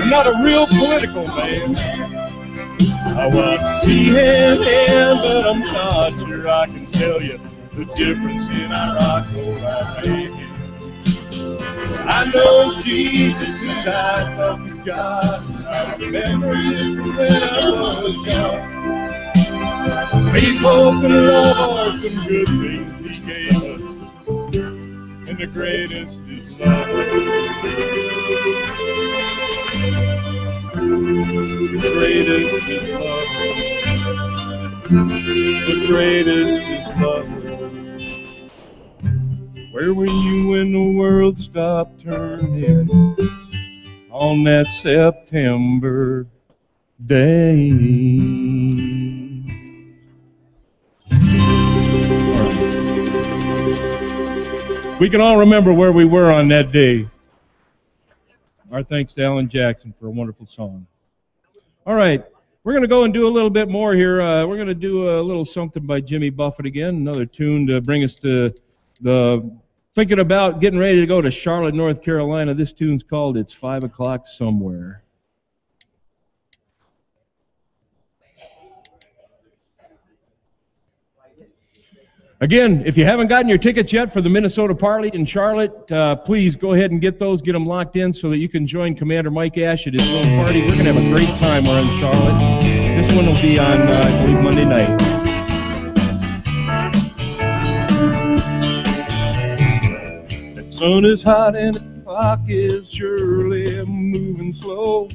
I'm not a real political man. I want to see him, but I'm not sure I can tell you the difference in Iraq or Iran. I know Jesus and I talk to God. I remember this from when I was young. Faith, hope, and love are some good things He gave us, and the greatest is love. The greatest is love. The greatest is love. Where were you when the world stopped turning on that September day? We can all remember where we were on that day. Our thanks to Alan Jackson for a wonderful song. All right, we're going to go and do a little bit more here. We're going to do a little something by Jimmy Buffett again, another tune to bring us to the thinking about getting ready to go to Charlotte, North Carolina. This tune's called It's 5 O'Clock Somewhere. Again, if you haven't gotten your tickets yet for the Minnesota Parley in Charlotte, please go ahead and get those, get them locked in so that you can join Commander Mike Ash at his little party. We're going to have a great time. We're in Charlotte. This one will be on, I believe, Monday night. The sun is hot and the clock is surely moving slow,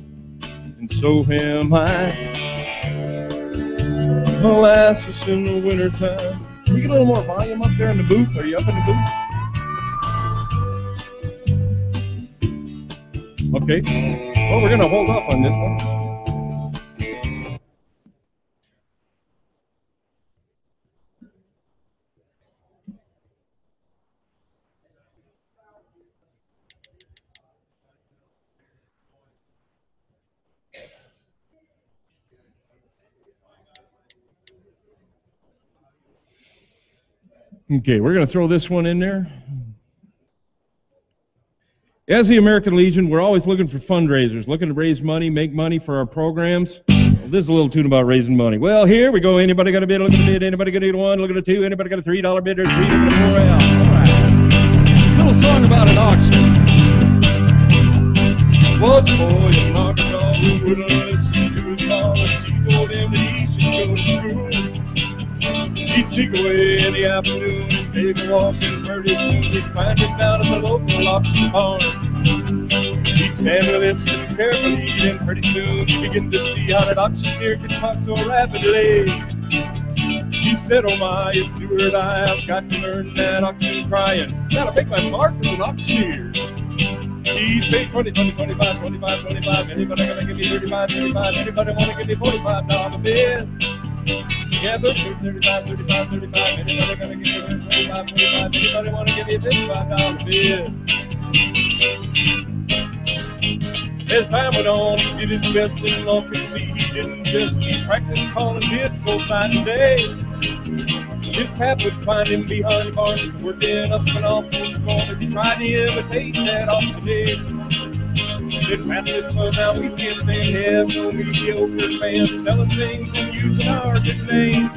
and so am I. Molasses in the wintertime. Can you get a little more volume up there in the booth? Are you up in the booth? Okay. Well, we're going to hold off on this one. Okay, we're going to throw this one in there. As the American Legion, we're always looking for fundraisers, looking to raise money, make money for our programs. Well, this is a little tune about raising money. Well, here we go. Anybody got a bid? Look at a bid. Anybody got a one? Look at a two. Anybody got a $3 bid? There's three. Look at a $4 out. All right. Little song about an auction. What's for you, knock it all who wouldn't listen to his mom? She told him that he should go to school. He'd sneak away in the afternoon and take a walk, and pretty soon he'd find him down at the local auction barn. He'd stand with it so carefully, and pretty soon he'd begin to see how that auctioneer could talk so rapidly. He said, oh my, it's do or die, I've got to learn that auction crying. Gotta make my mark as an auctioneer. He'd say 20, 20, 25, 25, 25. Anybody gonna give me 35, 35? Anybody wanna give me $45 bid? Yeah, 35, 35, 35. Anybody gonna give me 25, 25? Anybody wanna give me a $55 bid? As time went on, he did his best, and all could see he didn't just practice calling bids both night and day. His pap would find him behind the barn, working up an awful storm as he tried to imitate that auctioneer. It found his son, now we can't stand have no mediocre fans selling things and using our good name.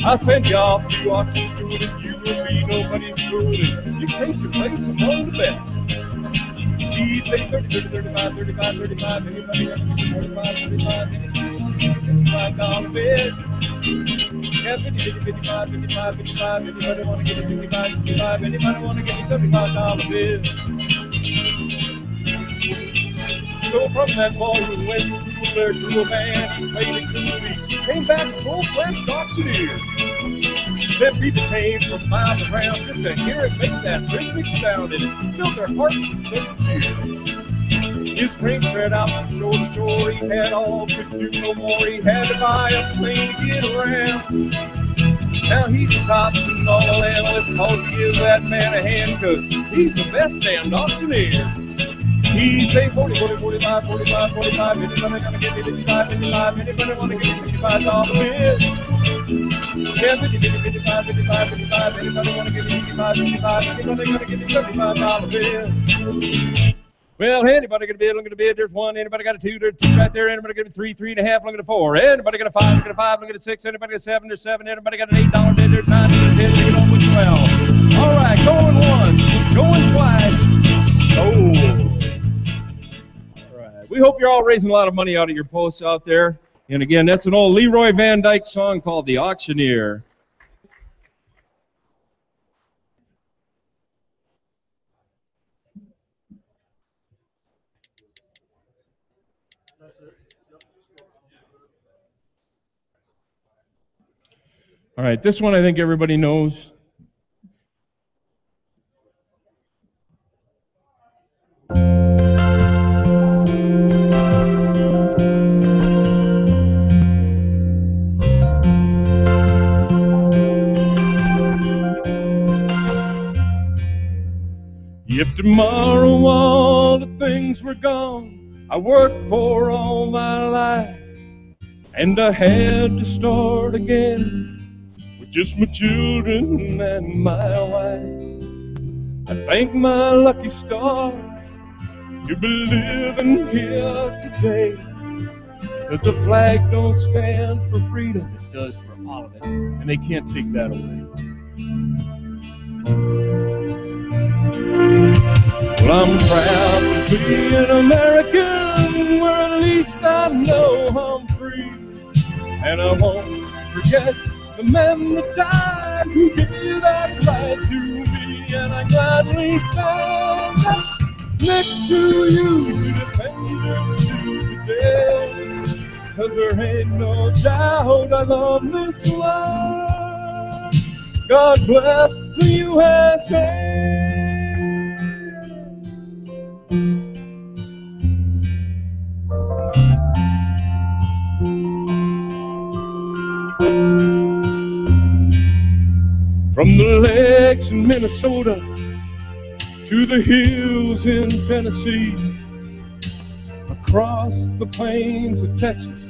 I sent you off to auction school and you will be nobody's fool. You take your place among the best. He'd say 30, 30, 35, 35, 35. Anybody got 45, 45, $55 bid? Yeah, 50, 50, 55, 55, 55. Anybody want to give me 55, 55? Anybody want to give me $75 bid? So from that ballroom went through there to a band, he played it coolly, came back full-fledged auctioneer. Then people came from miles around just to hear it make that rhythmic sound, and it filled their hearts with such cheer. His strength spread out from shore to shore, he had all, could do no more, he had to buy a plane to get around. Now he's the top and all the land, let's call give that man a hand, 'cause he's the best damned auctioneer. He'd say 40, 40, 45, 45, 45. Anybody gonna give me 55, 55? Anybody wanna give me $65 bid? Yeah, 50, 50, 55, 55, 55. Anybody wanna give me 55, 55? Anybody gonna give me $75 bid? Well, anybody got a bid? Look at a bid. There's one. Anybody got a two? There's two right there. Anybody got a three? 3.5. Look at a four. Anybody got a five? Look at a five. Look at a six. Anybody got a seven? There's seven. Anybody got an $8 bid? There's nine. There's 10. Look at on with 12. All right, going once, going twice. Sold. All right. We hope you're all raising a lot of money out of your posts out there. And again, that's an old Leroy Van Dyke song called "The Auctioneer." All right, this one I think everybody knows. If tomorrow all the things were gone I worked for all my life, and I had to start again with just my children and my wife, I thank my lucky stars to be living here today. Cause the flag don't stand for freedom, it does for all of it, and they can't take that away. Well, I'm proud to be an American, where at least I know I'm free. And I won't forget the men that died who gave that right to me. And I gladly stand up next to you to defend your suit today. Cause there ain't no doubt I love this land. God bless the USA. From the lakes in Minnesota to the hills in Tennessee, across the plains of Texas,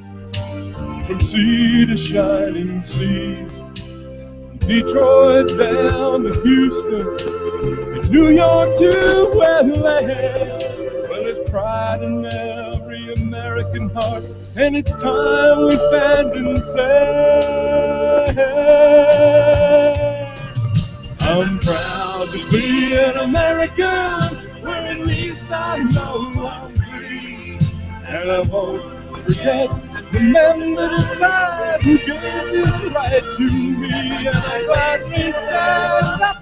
from sea to shining sea, from Detroit down to Houston, and New York to Atlanta. Well, there's pride in every American heart, and it's time we stand and say, I'm proud to be an American, where at least I know I'm free. And I won't forget the men that have died who gave this right to me. And I gladly stand up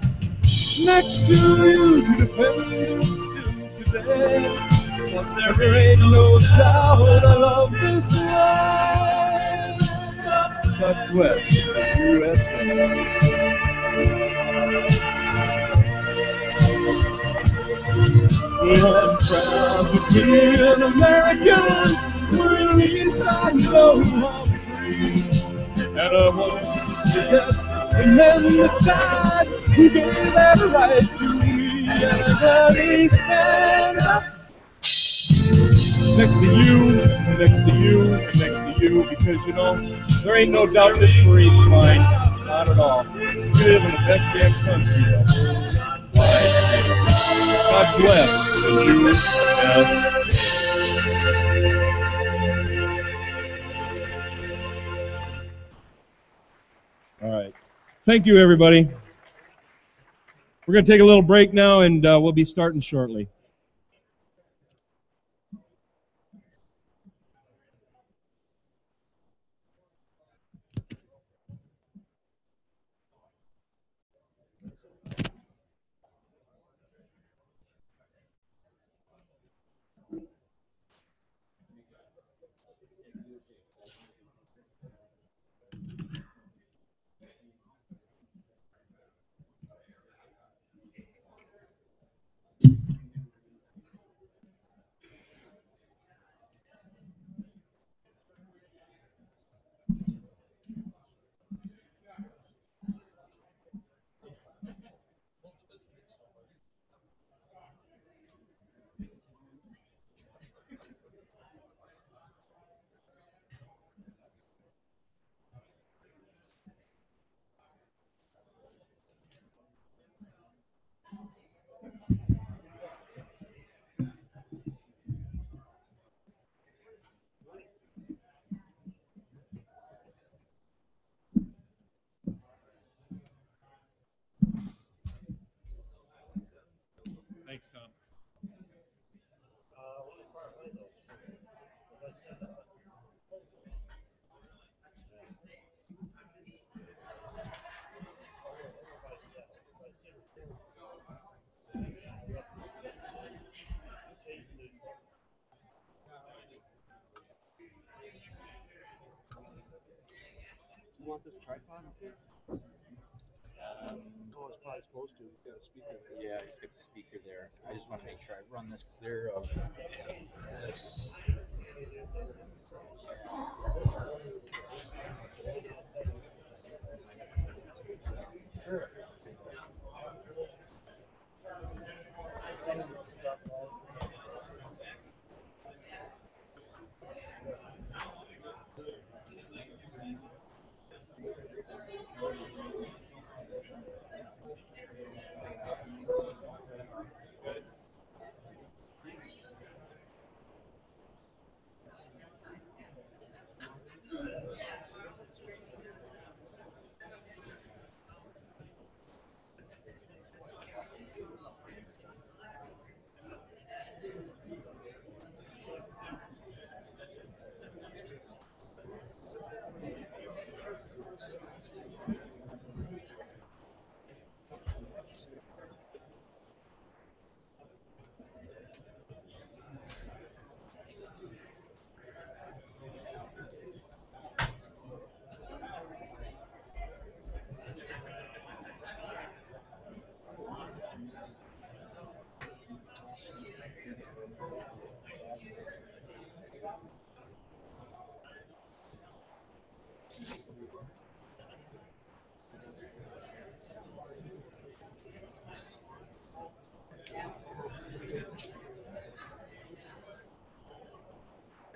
next to you to defend you still today. Cause there ain't no doubt I love this land. God bless the USA. Well, I'm proud to be an American, where at least I know I'm free. And I won't forget the men that died who gave that right to me. And I gladly stand up next to you, and next to you, and next to you, because, you know, there ain't no doubt this Marine's mine. Not at all. We live in the best damn country, though. God bless the USA. All right. Thank you, everybody. We're going to take a little break now, and we'll be starting shortly. Thanks, Tom. You want this tripod up here? Oh, it's probably supposed to. You got a speaker there. Yeah, he's got the speaker there. I just want to make sure I run this clear of this. Sure.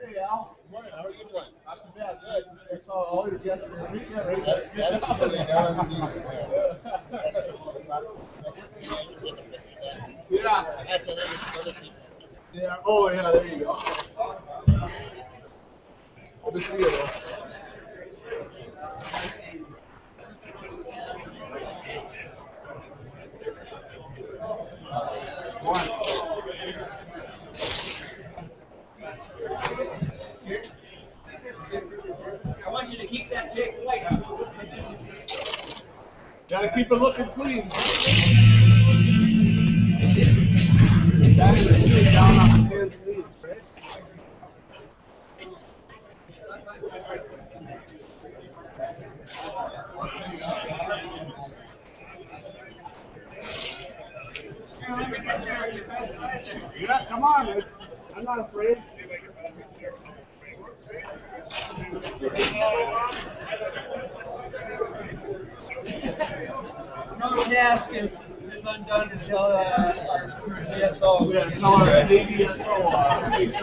Hey Al, morning. How are you doing? Not too bad. Good. I saw all your guests in the weekend. Right? Absolutely. Yeah. Yeah. Oh yeah. There you go. Good to see you. Though. I want you to keep that tape white. Gotta keep it looking clean. Down on his hands and knees, right? Yeah, come on. I'm not afraid. No task is undone until our DSO. Yeah, tell our ADSO takes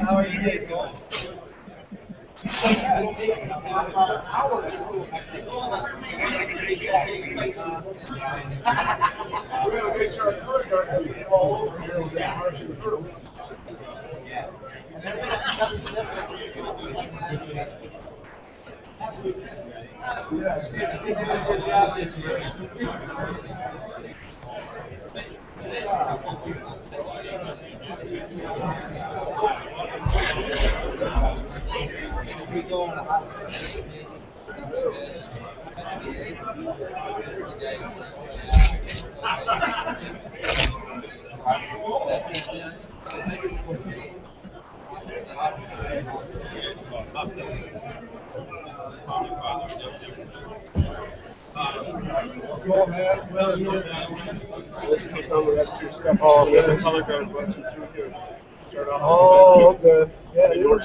How are you guys going? We're gonna make sure our card guard doesn't fall over here with that marching through. Go, man. Let's take on the rest of your stuff. Oh, okay. The color guard runs you through here. Oh, okay. Yeah, they were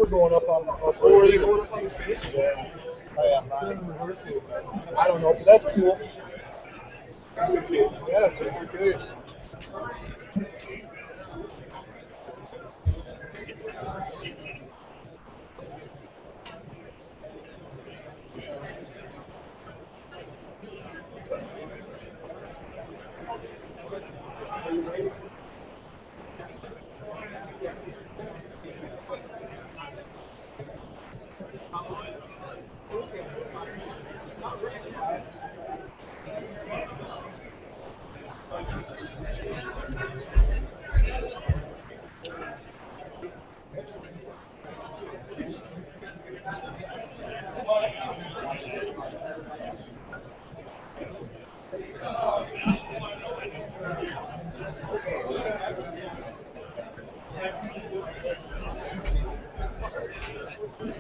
going up on the. Oh, were they going up on the stage? Yeah. Oh, yeah. I don't know, but that's cool. Yeah, just in case.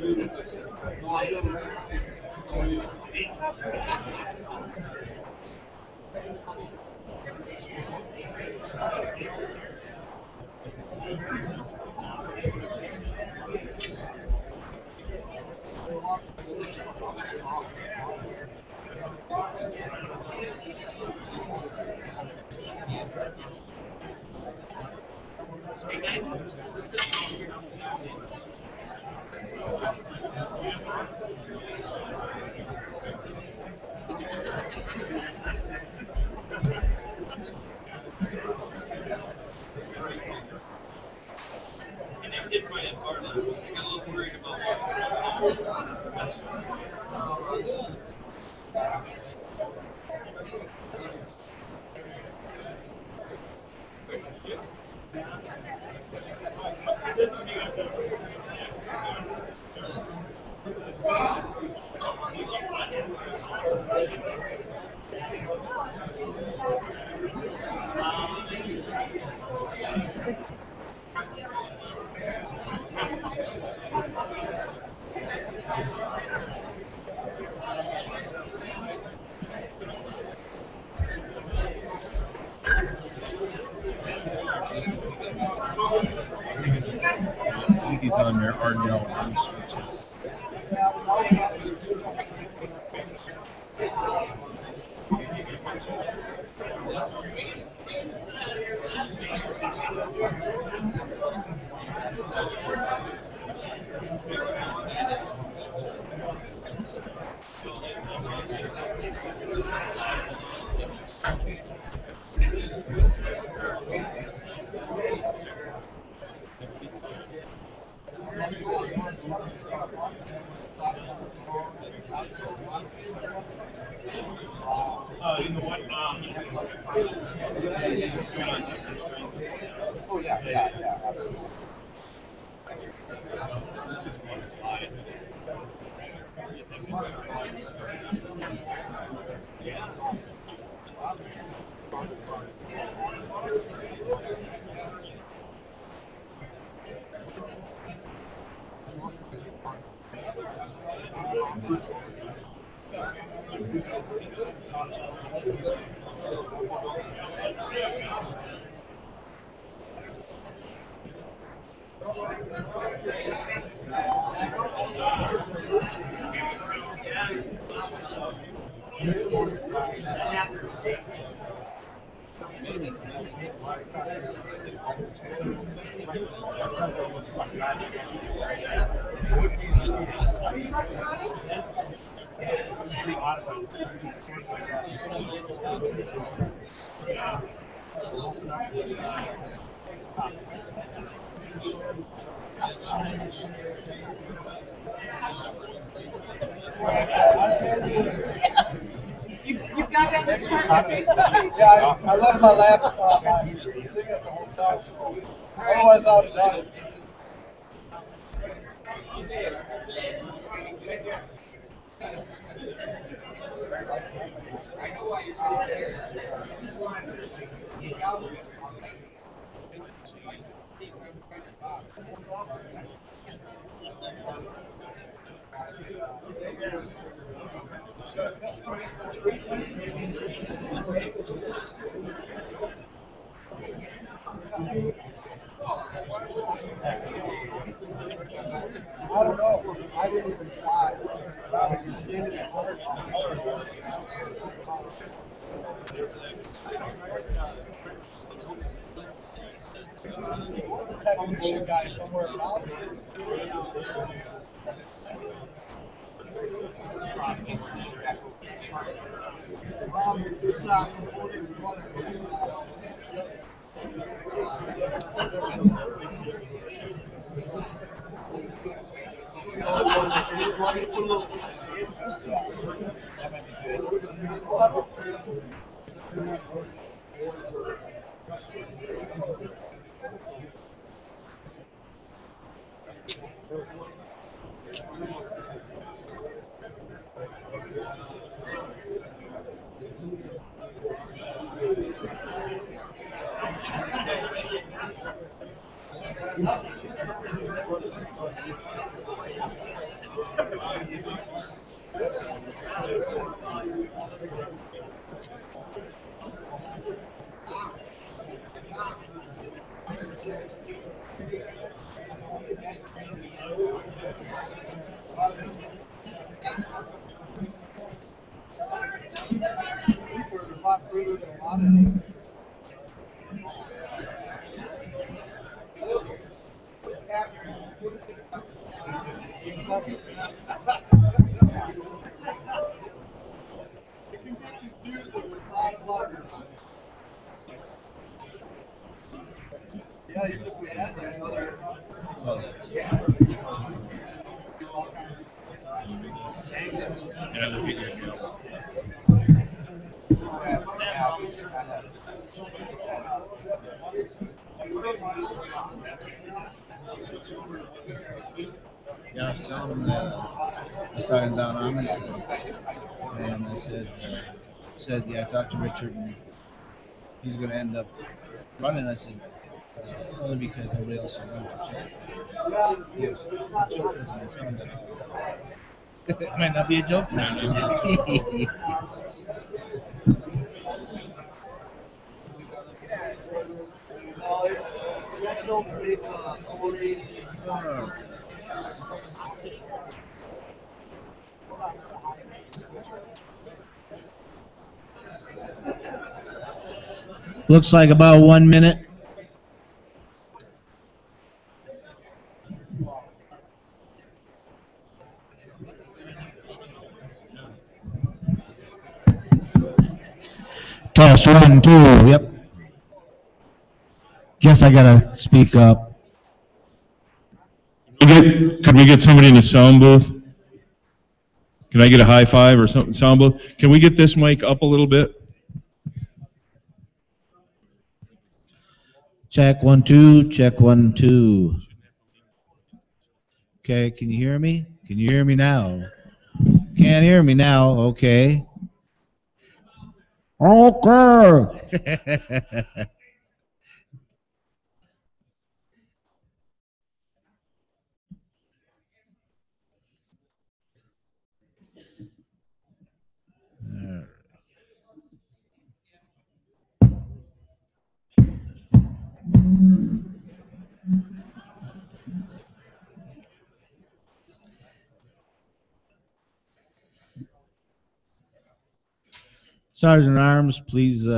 I think he's on there, Arnell Research. You know what? Oh yeah, absolutely. This is one slide. You've got that Facebook page? Yeah, I left my laptop, my thing at the hotel, so otherwise I would have done it. I don't know. I didn't even try. There's a technician guy somewhere around here. It's further than a lot of them. It can get confusing with a lot of buttons. Yeah, even if we had like another. Well, that's Yeah. Yeah, look at your Yeah, I was telling him that I was talking to Don Amundsen, and I said, yeah, I talked to Richard, and he's going to end up running. I said, only because nobody else is going to check. He goes, joking, I tell him that it might not be a joke next year. Oh, it's you have to know to take 480. Oh, looks like about 1 minute. Test 1, 2. Yep. Guess I gotta speak up. Could we get somebody in the sound booth? Can I get a high five or something? Sound booth? Can we get this mic up a little bit? Check 1, 2. Check 1, 2. Okay, can you hear me? Can you hear me now? Can't hear me now. Okay. Okay. Sergeant at Arms, please.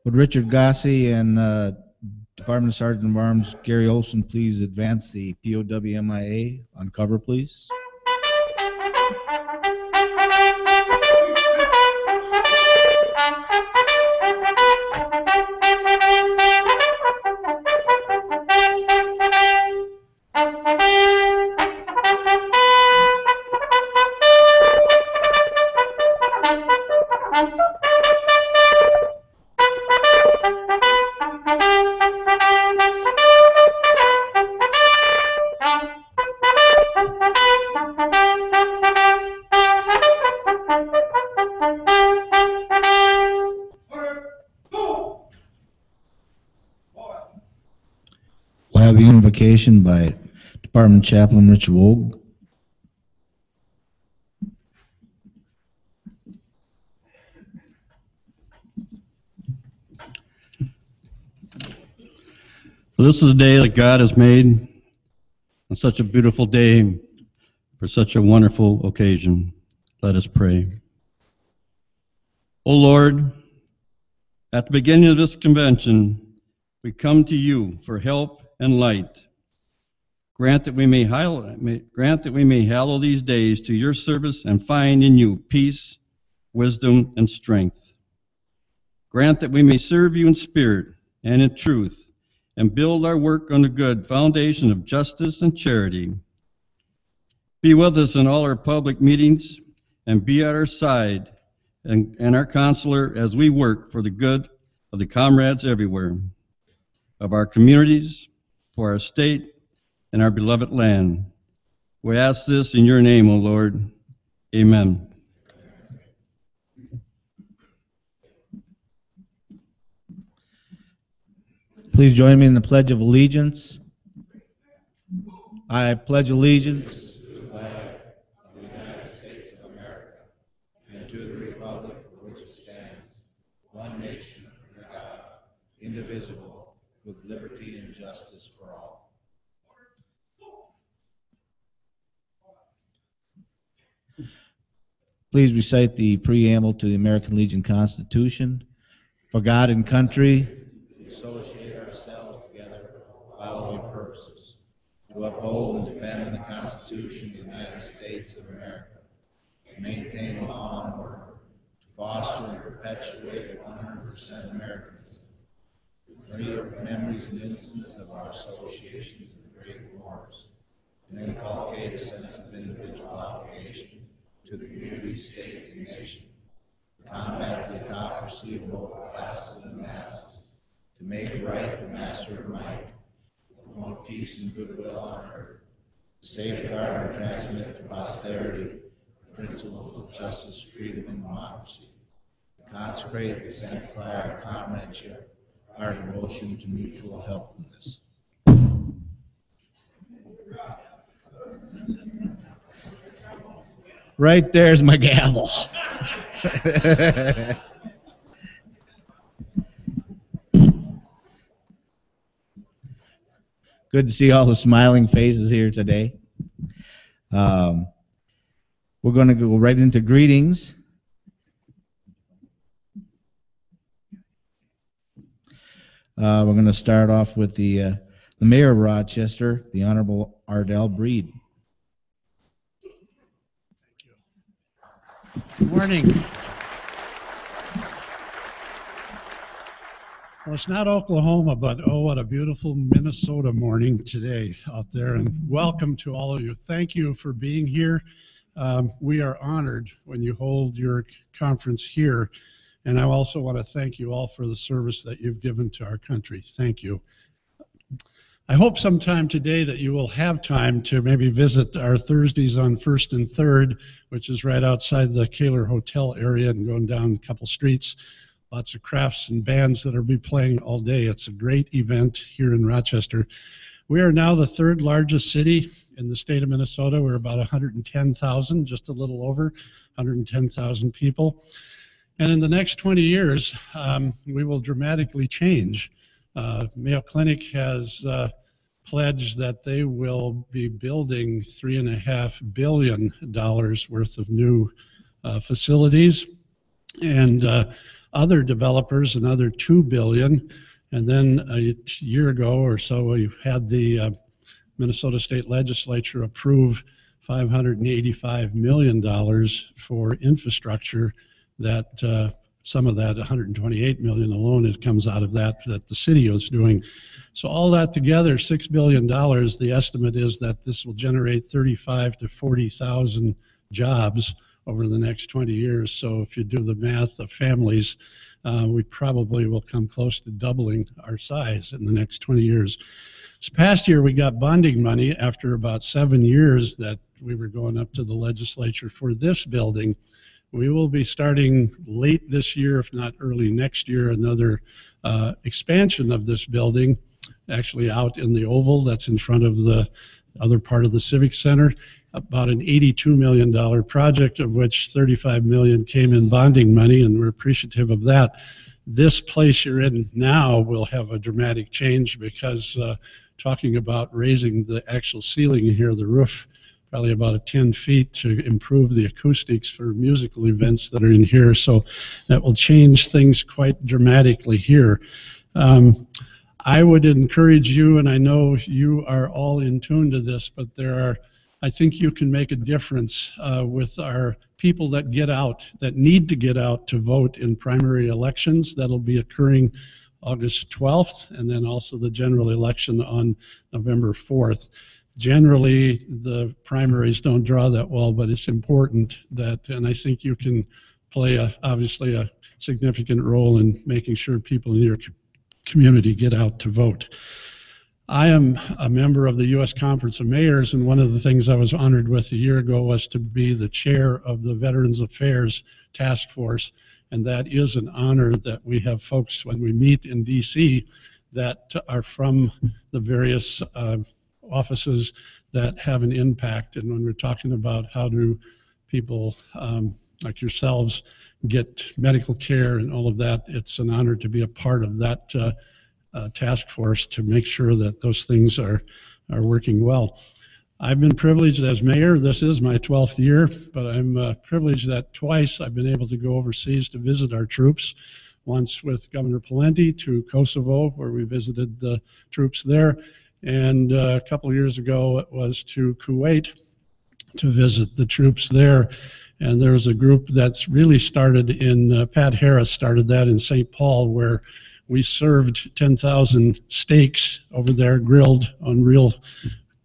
Would Richard Gossi and Department of Sergeant of Arms Gary Olson please advance the POWMIA on cover, please? have a invocation by Department Chaplain Richard Wogue. This is a day that God has made, and such a beautiful day for such a wonderful occasion. Let us pray. O Lord, at the beginning of this convention, we come to you for help and light. Grant that we may hallow these days to your service and find in you peace, wisdom, and strength. Grant that we may serve you in spirit and in truth, and build our work on a good foundation of justice and charity. Be with us in all our public meetings, and be at our side and our counselor as we work for the good of the comrades everywhere, of our communities, for our state, and our beloved land. We ask this in your name, O Lord. Amen. Please join me in the Pledge of Allegiance. I pledge allegiance to the flag of the United States of America and to the republic for which it stands, one nation, under God, indivisible, with liberty and justice for all. Please recite the preamble to the American Legion Constitution. For God and country, we associate ourselves together for the following purposes: to uphold and defend the Constitution of the United States of America, to maintain law and order, to foster and perpetuate 100% Americanism, to create memories and instances of our associations and great wars, and inculcate a sense of individual obligation to the community, state, and nation, to combat the autocracy of both classes and masses, to make right the master of might, to promote peace and goodwill on earth, to safeguard and transmit to posterity the principles of justice, freedom, and democracy, to consecrate and sanctify our comradeship, our devotion to mutual helpfulness. Right there's my gavel. Good to see all the smiling faces here today. We're going to go right into greetings. We're going to start off with the Mayor of Rochester, the Honorable Ardell Breed. Good morning. Well, it's not Oklahoma, but oh, what a beautiful Minnesota morning today out there. And welcome to all of you. Thank you for being here. We are honored when you hold your conference here. And I also want to thank you all for the service that you've given to our country. Thank you. I hope sometime today that you will have time to maybe visit our Thursdays on 1st and 3rd, which is right outside the Kaler Hotel area and going down a couple streets. Lots of crafts and bands that will be playing all day. It's a great event here in Rochester. We are now the 3rd largest city in the state of Minnesota. We're about 110,000, just a little over 110,000 people. And in the next 20 years, we will dramatically change. Mayo Clinic has pledged that they will be building $3.5 billion worth of new facilities, and other developers another $2 billion. And then a year ago or so, we had the Minnesota State Legislature approve $585 million for infrastructure. That some of that, $128 million alone, it comes out of that the city is doing. So all that together, $6 billion, the estimate is that this will generate 35,000 to 40,000 jobs over the next 20 years. So if you do the math of families, we probably will come close to doubling our size in the next 20 years. This past year, we got bonding money after about 7 years that we were going up to the legislature for this building. We will be starting late this year, if not early next year, another expansion of this building. actually out in the oval that's in front of the other part of the Civic Center. About an $82 million project, of which $35 million came in bonding money, and we're appreciative of that. This place you're in now will have a dramatic change because talking about raising the actual ceiling here, the roof, probably about 10 feet to improve the acoustics for musical events that are in here. So that will change things quite dramatically here. I would encourage you, and I know you are all in tune to this, but I think you can make a difference with our people that get out, that need to get out to vote in primary elections. That'll be occurring August 12th, and then also the general election on November 4th. Generally, the primaries don't draw that well, but it's important that, and I think you can play obviously a significant role in making sure people in your community get out to vote. I am a member of the U.S. Conference of Mayors, and one of the things I was honored with a year ago was to be the chair of the Veterans Affairs Task Force, and that is an honor that we have folks when we meet in D.C. that are from the various offices that have an impact. And when we're talking about how do people like yourselves get medical care and all of that, it's an honor to be a part of that task force to make sure that those things are working well. I've been privileged as mayor. This is my 12th year, but I'm privileged that twice I've been able to go overseas to visit our troops. Once with Governor Pawlenty to Kosovo, where we visited the troops there, and a couple of years ago it was to Kuwait to visit the troops there. And there was a group that's really started in, Pat Harris started that in St. Paul, where we served 10,000 steaks over there, grilled on real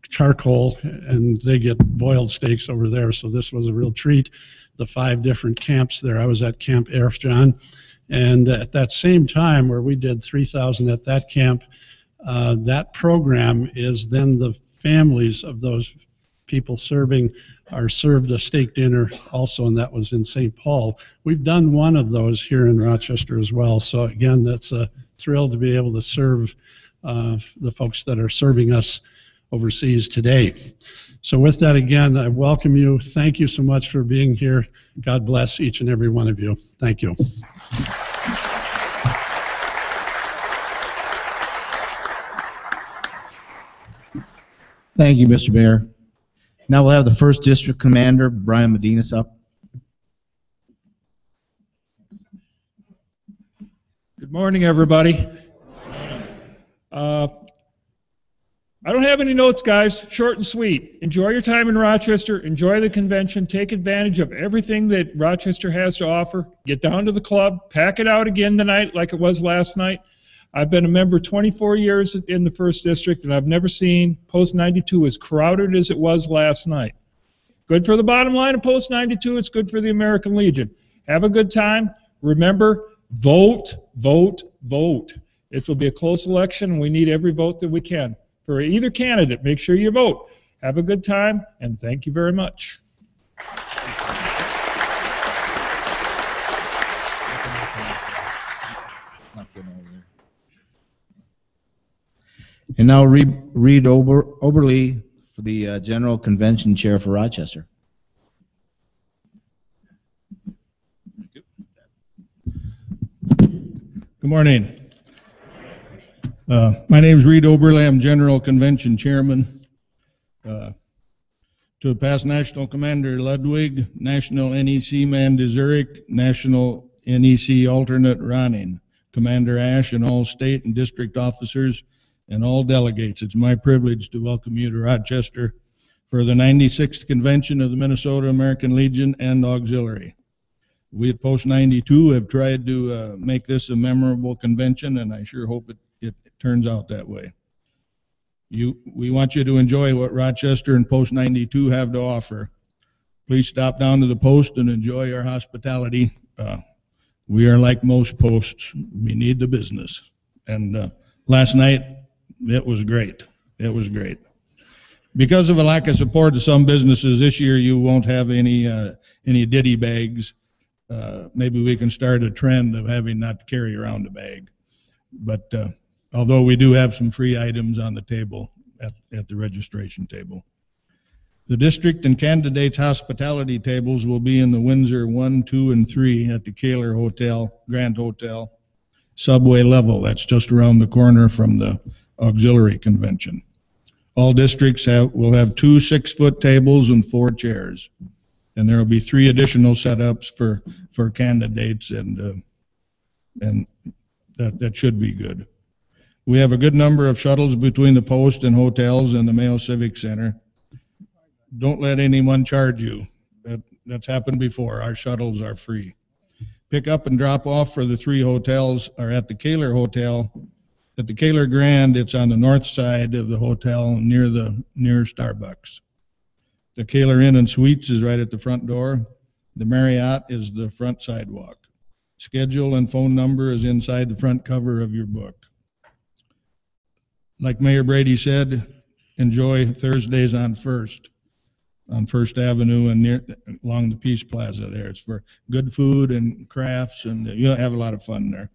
charcoal, and they get boiled steaks over there, so this was a real treat. The 5 different camps there, I was at Camp Erfjan, and at that same time where we did 3,000 at that camp, that program is then the families of those people serving are served a steak dinner also, and that was in St. Paul. We've done one of those here in Rochester as well, so again, that's a thrill to be able to serve the folks that are serving us overseas today. So with that, again, I welcome you. Thank you so much for being here. God bless each and every one of you. Thank you. Thank you, Mr. Mayor. Now we'll have the 1st District Commander, Brian Medina, up. Good morning, everybody. I don't have any notes, guys. Short and sweet. Enjoy your time in Rochester. Enjoy the convention. Take advantage of everything that Rochester has to offer. Get down to the club. Pack it out again tonight like it was last night. I've been a member 24 years in the 1st District, and I've never seen Post 92 as crowded as it was last night. Good for the bottom line of Post 92. It's good for the American Legion. Have a good time. Remember, vote, vote, vote. It will be a close election, and we need every vote that we can. For either candidate, make sure you vote. Have a good time, and thank you very much. And now Reed Oberly for the General Convention Chair for Rochester. Good morning. My name is Reed Oberle. I'm General Convention Chairman. To past National Commander Ludwig, National NEC Man Zurich, National NEC Alternate Ronning, Commander Ash, and all state and district officers and all delegates. It's my privilege to welcome you to Rochester for the 96th Convention of the Minnesota American Legion and Auxiliary. We at Post 92 have tried to make this a memorable convention, and I sure hope it turns out that way. We want you to enjoy what Rochester and Post 92 have to offer. Please stop down to the Post and enjoy our hospitality. We are like most posts. We need the business. And last night, it was great. It was great. Because of a lack of support of some businesses this year, you won't have any ditty bags. Maybe we can start a trend of having not to carry around a bag. But although we do have some free items on the table at the registration table. The district and candidates hospitality tables will be in the Windsor 1, 2, and 3 at the Kaler Hotel, Grand Hotel, subway level. That's just around the corner from the auxiliary convention. All districts will have 2 6-foot tables and 4 chairs. And there will be 3 additional setups for candidates, and that should be good. We have a good number of shuttles between the post and hotels and the Mayo Civic Center. Don't let anyone charge you. That's happened before. Our shuttles are free. Pick up and drop off for the 3 hotels are at the Kaler Hotel. At the Kaler Grand, it's on the north side of the hotel near Starbucks. The Kaler Inn and Suites is right at the front door. The Marriott is the front sidewalk. Schedule and phone number is inside the front cover of your book. Like Mayor Brady said, enjoy Thursdays on First Avenue and along the Peace Plaza there. It's for good food and crafts, and you'll have a lot of fun there.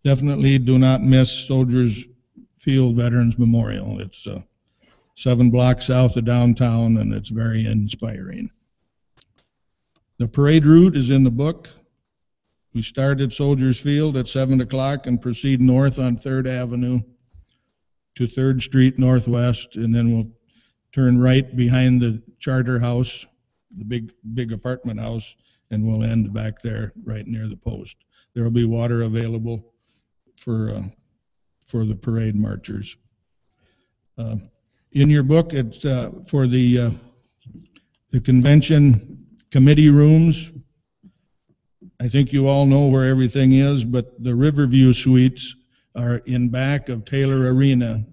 Definitely do not miss Soldiers Field Veterans Memorial. It's 7 blocks south of downtown, and it's very inspiring. The parade route is in the book. We start at Soldiers Field at 7 o'clock and proceed north on 3rd Avenue to 3rd Street Northwest, and then we'll turn right behind the Charter House, the big apartment house, and we'll end back there right near the post. There will be water available for the parade marchers. In your book, it's for the convention committee rooms. I think you all know where everything is, but the Riverview Suites are in back of Taylor Arena,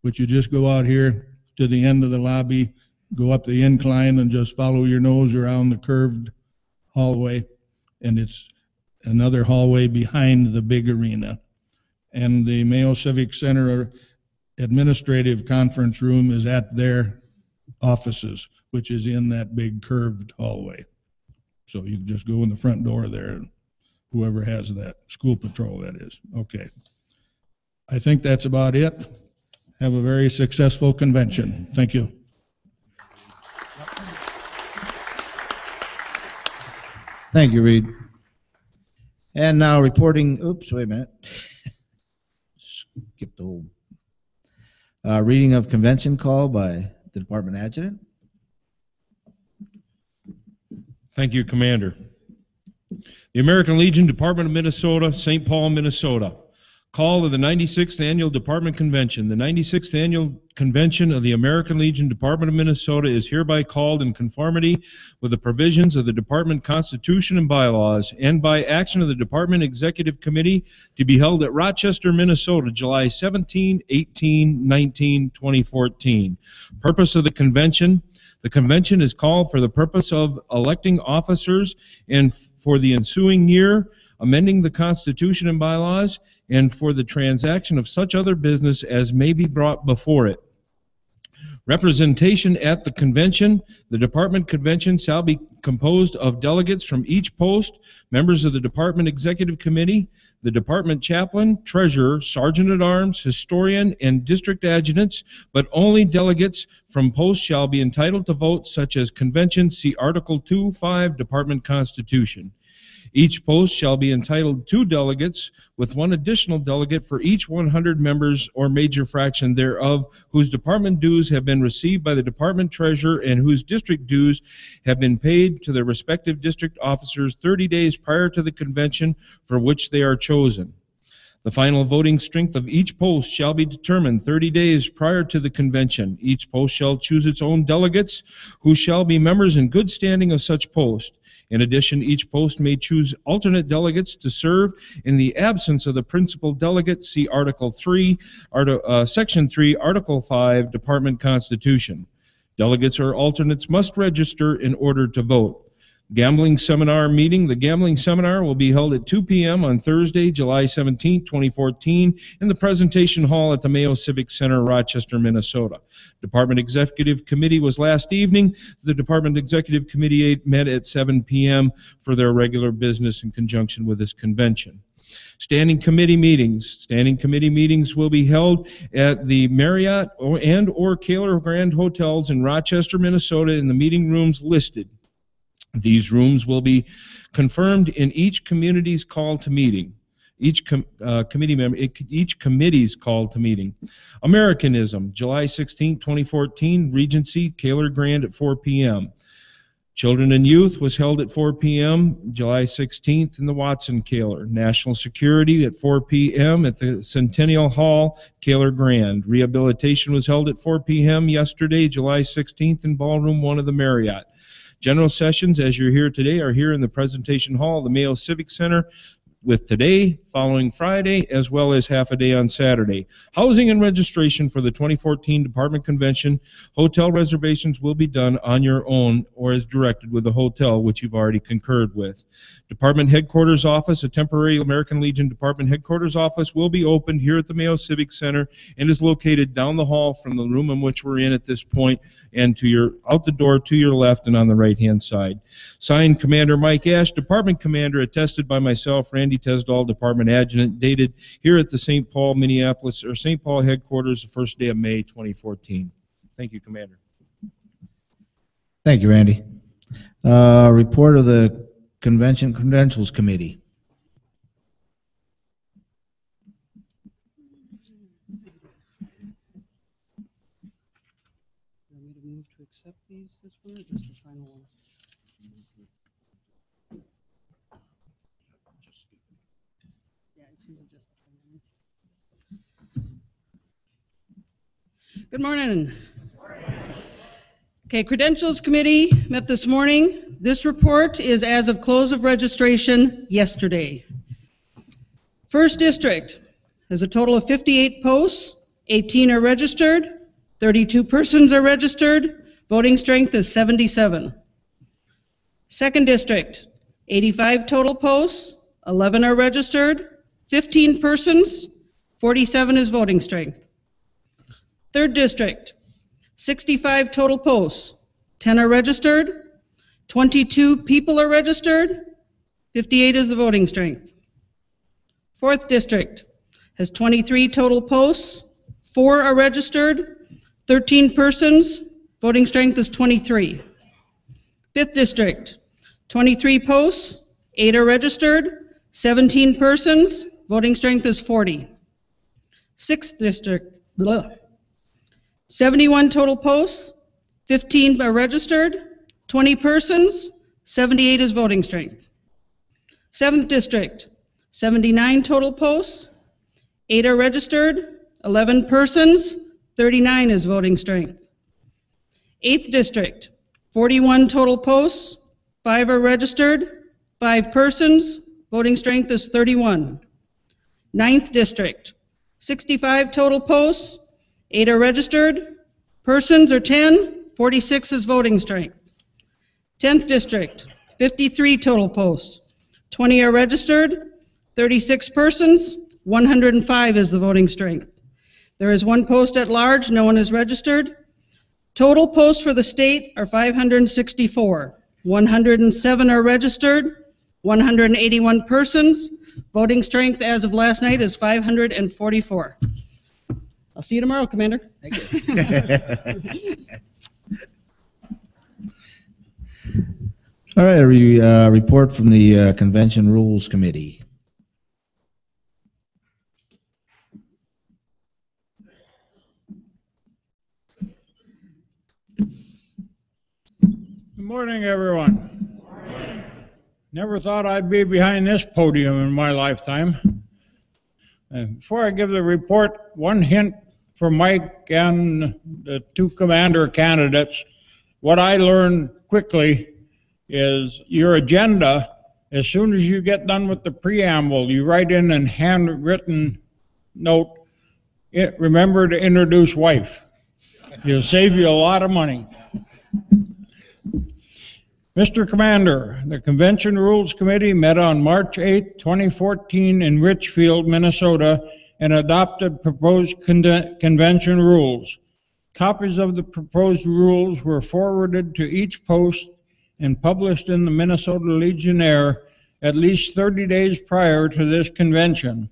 which you just go out here to the end of the lobby, go up the incline, and just follow your nose around the curved hallway, and it's another hallway behind the big arena. And the Mayo Civic Center administrative conference room is at their offices, which is in that big curved hallway. So you can just go in the front door there, whoever has that, school patrol that is. Okay. I think that's about it. Have a very successful convention. Thank you. Thank you, Reed. And now reporting, oops, wait a minute. Skip the whole reading of convention call by the department adjutant. Thank you, Commander. The American Legion, Department of Minnesota, St. Paul, Minnesota. Call of the 96th Annual Department Convention. The 96th Annual Convention of the American Legion, Department of Minnesota is hereby called in conformity with the provisions of the Department Constitution and bylaws and by action of the Department Executive Committee to be held at Rochester, Minnesota, July 17, 18, 19, 2014. Purpose of the convention. The convention is called for the purpose of electing officers and for the ensuing year, amending the Constitution and bylaws, and for the transaction of such other business as may be brought before it. Representation at the convention. The department convention shall be composed of delegates from each post, members of the Department Executive Committee, the department chaplain, treasurer, sergeant-at-arms, historian, and district adjutants, but only delegates from posts shall be entitled to vote, such as convention, see Article 2.5, Department Constitution. Each post shall be entitled 2 delegates, with 1 additional delegate for each 100 members or major fraction thereof, whose department dues have been received by the department treasurer and whose district dues have been paid to their respective district officers 30 days prior to the convention for which they are chosen. The final voting strength of each post shall be determined 30 days prior to the convention. Each post shall choose its own delegates, who shall be members in good standing of such post. In addition, each post may choose alternate delegates to serve in the absence of the principal delegate. See Article 3, Section 3, Article 5, Department Constitution. Delegates or alternates must register in order to vote. Gambling Seminar Meeting. The Gambling Seminar will be held at 2 p.m. on Thursday, July 17, 2014, in the Presentation Hall at the Mayo Civic Center, Rochester, Minnesota. Department Executive Committee was last evening. The Department Executive Committee met at 7 p.m. for their regular business in conjunction with this convention. Standing committee meetings. Standing committee meetings will be held at the Marriott or Kaler Grand Hotels in Rochester, Minnesota in the meeting rooms listed. These rooms will be confirmed in each community's call to meeting. Each committee's call to meeting. Americanism, July 16, 2014, Regency, Kaler Grand at 4 p.m. Children and Youth was held at 4 p.m. July 16th in the Watson Kaler. National Security at 4 p.m. at the Centennial Hall, Kaler Grand. Rehabilitation was held at 4 p.m. yesterday, July 16th in Ballroom 1 of the Marriott. General sessions, as you're here today, are here in the Presentation Hall, the Mayo Civic Center, with today, following Friday, as well as half a day on Saturday. Housing and registration for the 2014 Department Convention. Hotel reservations will be done on your own or as directed with the hotel, which you've already concurred with. Department Headquarters Office, a temporary American Legion Department Headquarters Office, will be opened here at the Mayo Civic Center and is located down the hall from the room in which we're in at this point and to your out the door to your left and on the right-hand side. Signed, Commander Mike Ash, Department Commander, attested by myself, Randy Tesdall, Department Adjutant, dated here at the St. Paul, Minneapolis, or St. Paul headquarters, the first day of May 2014. Thank you, Commander. Thank you, Randy. Report of the Convention Credentials Committee. Want me to move to accept these, this one, or just the final one? Yeah, it's usually just the final one. Good morning. Okay, Credentials Committee met this morning. This report is as of close of registration yesterday. First District has a total of 58 posts, 18 are registered, 32 persons are registered, voting strength is 77. Second District, 85 total posts, 11 are registered, 15 persons, 47 is voting strength. Third District, 65 total posts, 10 are registered, 22 people are registered, 58 is the voting strength. Fourth District has 23 total posts, 4 are registered, 13 persons, voting strength is 23. Fifth District, 23 posts, 8 are registered, 17 persons, voting strength is 40. Sixth District, 71 total posts, 15 are registered, 20 persons, 78 is voting strength. Seventh District, 79 total posts, 8 are registered, 11 persons, 39 is voting strength. Eighth District, 41 total posts, 5 are registered, 5 persons, voting strength is 31. Ninth District, 65 total posts, 8 are registered, persons are 10, 46 is voting strength. 10th District, 53 total posts, 20 are registered, 36 persons, 105 is the voting strength. There is 1 post at large, no one is registered. Total posts for the state are 564. 107 are registered, 181 persons. Voting strength as of last night is 544. I'll see you tomorrow, Commander. Thank you. All right, a report from the Convention Rules Committee. Good morning, everyone. Never thought I'd be behind this podium in my lifetime. Before I give the report, one hint for Mike and the 2 commander candidates. What I learned quickly is your agenda, as soon as you get done with the preamble, you write in a handwritten note, remember to introduce wife. It'll save you a lot of money. Mr. Commander, the Convention Rules Committee met on March 8, 2014 in Richfield, Minnesota, and adopted proposed convention rules. Copies of the proposed rules were forwarded to each post and published in the Minnesota Legionnaire at least 30 days prior to this convention.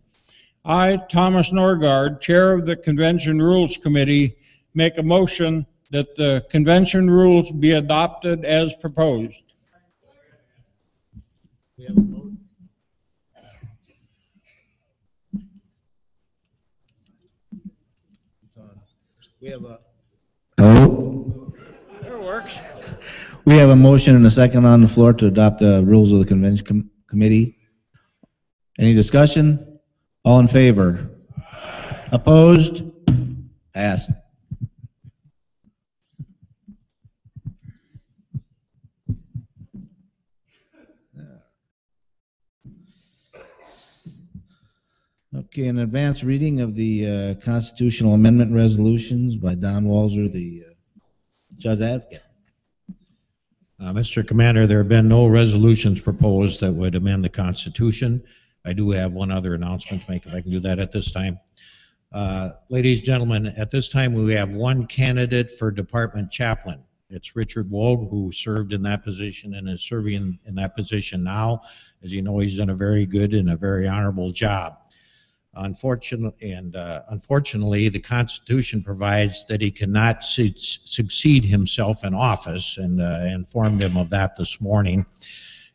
I, Thomas Norgard, Chair of the Convention Rules Committee, make a motion that the convention rules be adopted as proposed. We have a vote. We have a. Hello? That works. We have a motion and a second on the floor to adopt the rules of the convention committee. Any discussion? All in favor? Opposed? Passed. Okay, an advanced reading of the constitutional amendment resolutions by Don Walzer, the judge advocate. Mr. Commander, there have been no resolutions proposed that would amend the Constitution. I do have one other announcement to make, if I can do that at this time. Ladies and gentlemen, at this time we have one candidate for department chaplain. It's Richard Wold, who served in that position and is serving in that position now. As you know, he's done a very good and a very honorable job. Unfortunately, the Constitution provides that he cannot succeed himself in office, and informed him of that this morning.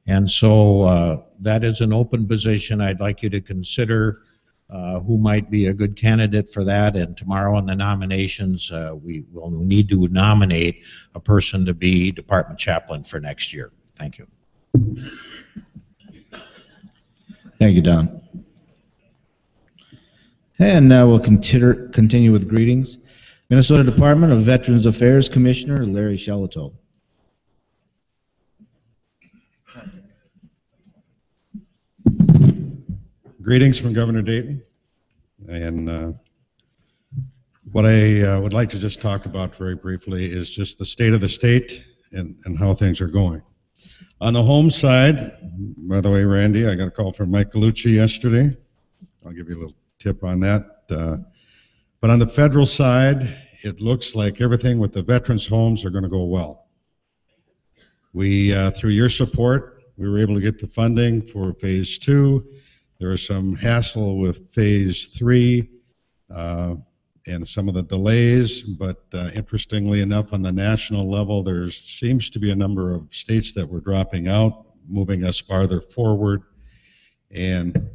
And so that is an open position. I'd like you to consider who might be a good candidate for that, and tomorrow in the nominations we will need to nominate a person to be department chaplain for next year. Thank you. Thank you, Don. And now we'll continue with greetings. Minnesota Department of Veterans Affairs Commissioner Larry Shalato. Greetings from Governor Dayton. And what I would like to just talk about very briefly is just the state of the state and how things are going. On the home side, by the way, Randy, I got a call from Mike Gallucci yesterday. I'll give you a little tip on that. But on the federal side, it looks like everything with the veterans' homes are going to go well. We, through your support, we were able to get the funding for phase 2. There was some hassle with phase 3 and some of the delays, but interestingly enough, on the national level, there seems to be a number of states that were dropping out, moving us farther forward. And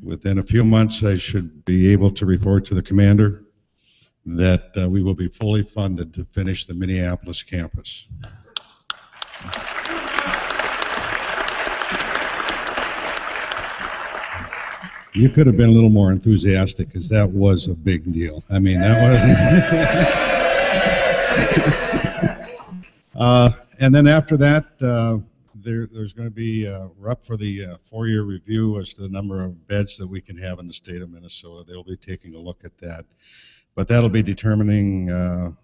within a few months, I should be able to report to the commander that we will be fully funded to finish the Minneapolis campus. You could have been a little more enthusiastic, because that was a big deal. I mean, that was... and then after that, there's going to be, we're up for the 4-year review as to the number of beds that we can have in the state of Minnesota. They'll be taking a look at that. But that'll be determining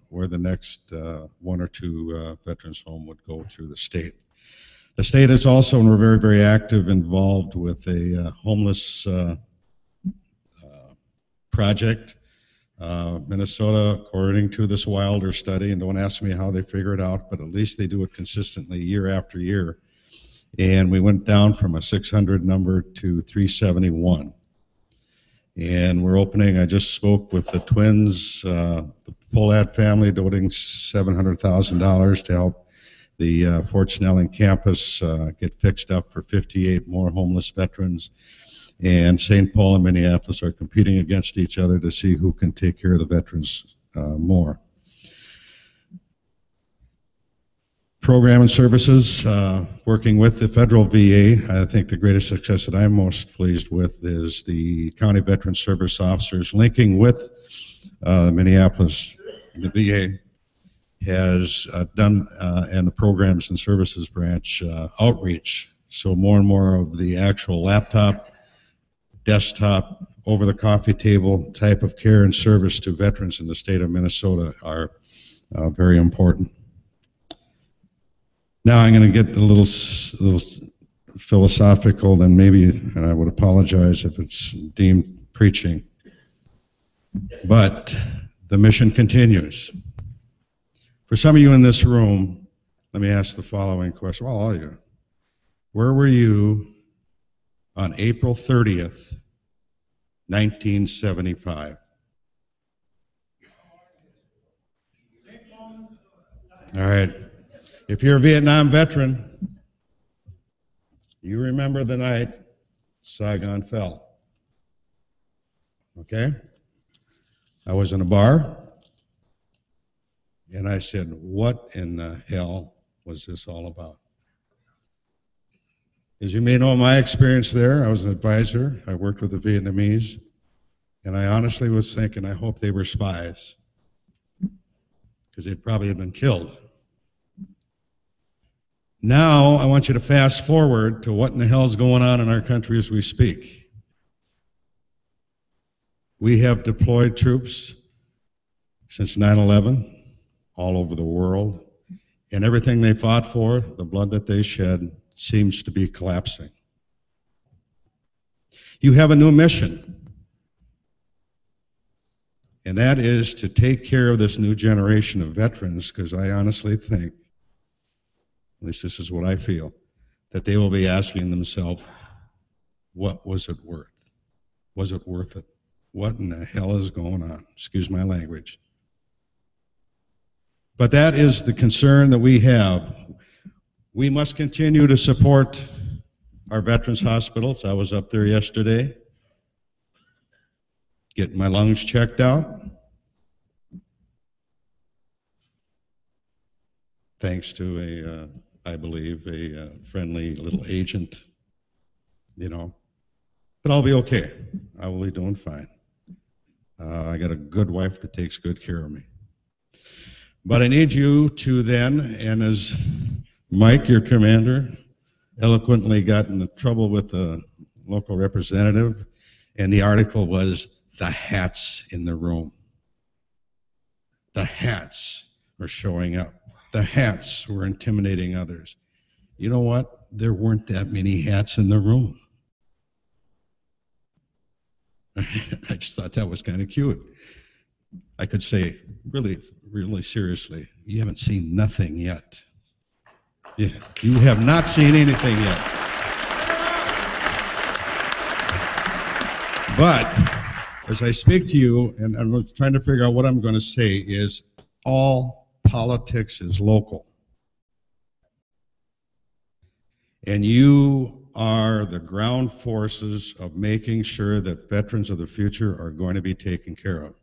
where the next 1 or 2 veterans home would go through the state. The state is also, and we're very, very active, involved with a homeless project. Minnesota, according to this Wilder study, and don't ask me how they figure it out, but at least they do it consistently year after year. And we went down from a 600 number to 371. And we're opening, I just spoke with the twins, the Pohlad family, donating $700,000 to help the Fort Snelling campus get fixed up for 58 more homeless veterans. And St. Paul and Minneapolis are competing against each other to see who can take care of the veterans more. Program and services, working with the federal VA. I think the greatest success that I'm most pleased with is the County Veteran Service Officers linking with Minneapolis. The VA has done, and the Programs and Services Branch, outreach. So more and more of the actual laptop, desktop, over the coffee table type of care and service to veterans in the state of Minnesota are very important. Now I'm going to get a little philosophical, and maybe, and I would apologize if it's deemed preaching, but the mission continues. For some of you in this room, let me ask the following question. Well, all of you. Where were you on April 30th, 1975? All right. If you're a Vietnam veteran, you remember the night Saigon fell. Okay? I was in a bar, and I said, what in the hell was this all about? As you may know, my experience there, I was an advisor. I worked with the Vietnamese, and I honestly was thinking, I hope they were spies, because they'd probably have been killed. Now, I want you to fast forward to what in the hell is going on in our country as we speak. We have deployed troops since 9/11 all over the world, and everything they fought for, the blood that they shed, seems to be collapsing. You have a new mission, and that is to take care of this new generation of veterans, because I honestly think, at least this is what I feel, that they will be asking themselves, what was it worth? Was it worth it? What in the hell is going on? Excuse my language. But that is the concern that we have. We must continue to support our veterans hospitals. I was up there yesterday, getting my lungs checked out. Thanks to I believe, a friendly little agent, you know. But I'll be okay. I will be doing fine. I got a good wife that takes good care of me. But I need you to then, and as Mike, your commander, eloquently got into trouble with a local representative, and the article was, the hats in the room. The hats are showing up. The hats were intimidating others. You know what? There weren't that many hats in the room. I just thought that was kind of cute. I could say, really, really seriously, you haven't seen nothing yet. Yeah, you have not seen anything yet. But as I speak to you, and I'm trying to figure out what I'm going to say, is all politics is local. And you are the ground forces of making sure that veterans of the future are going to be taken care of.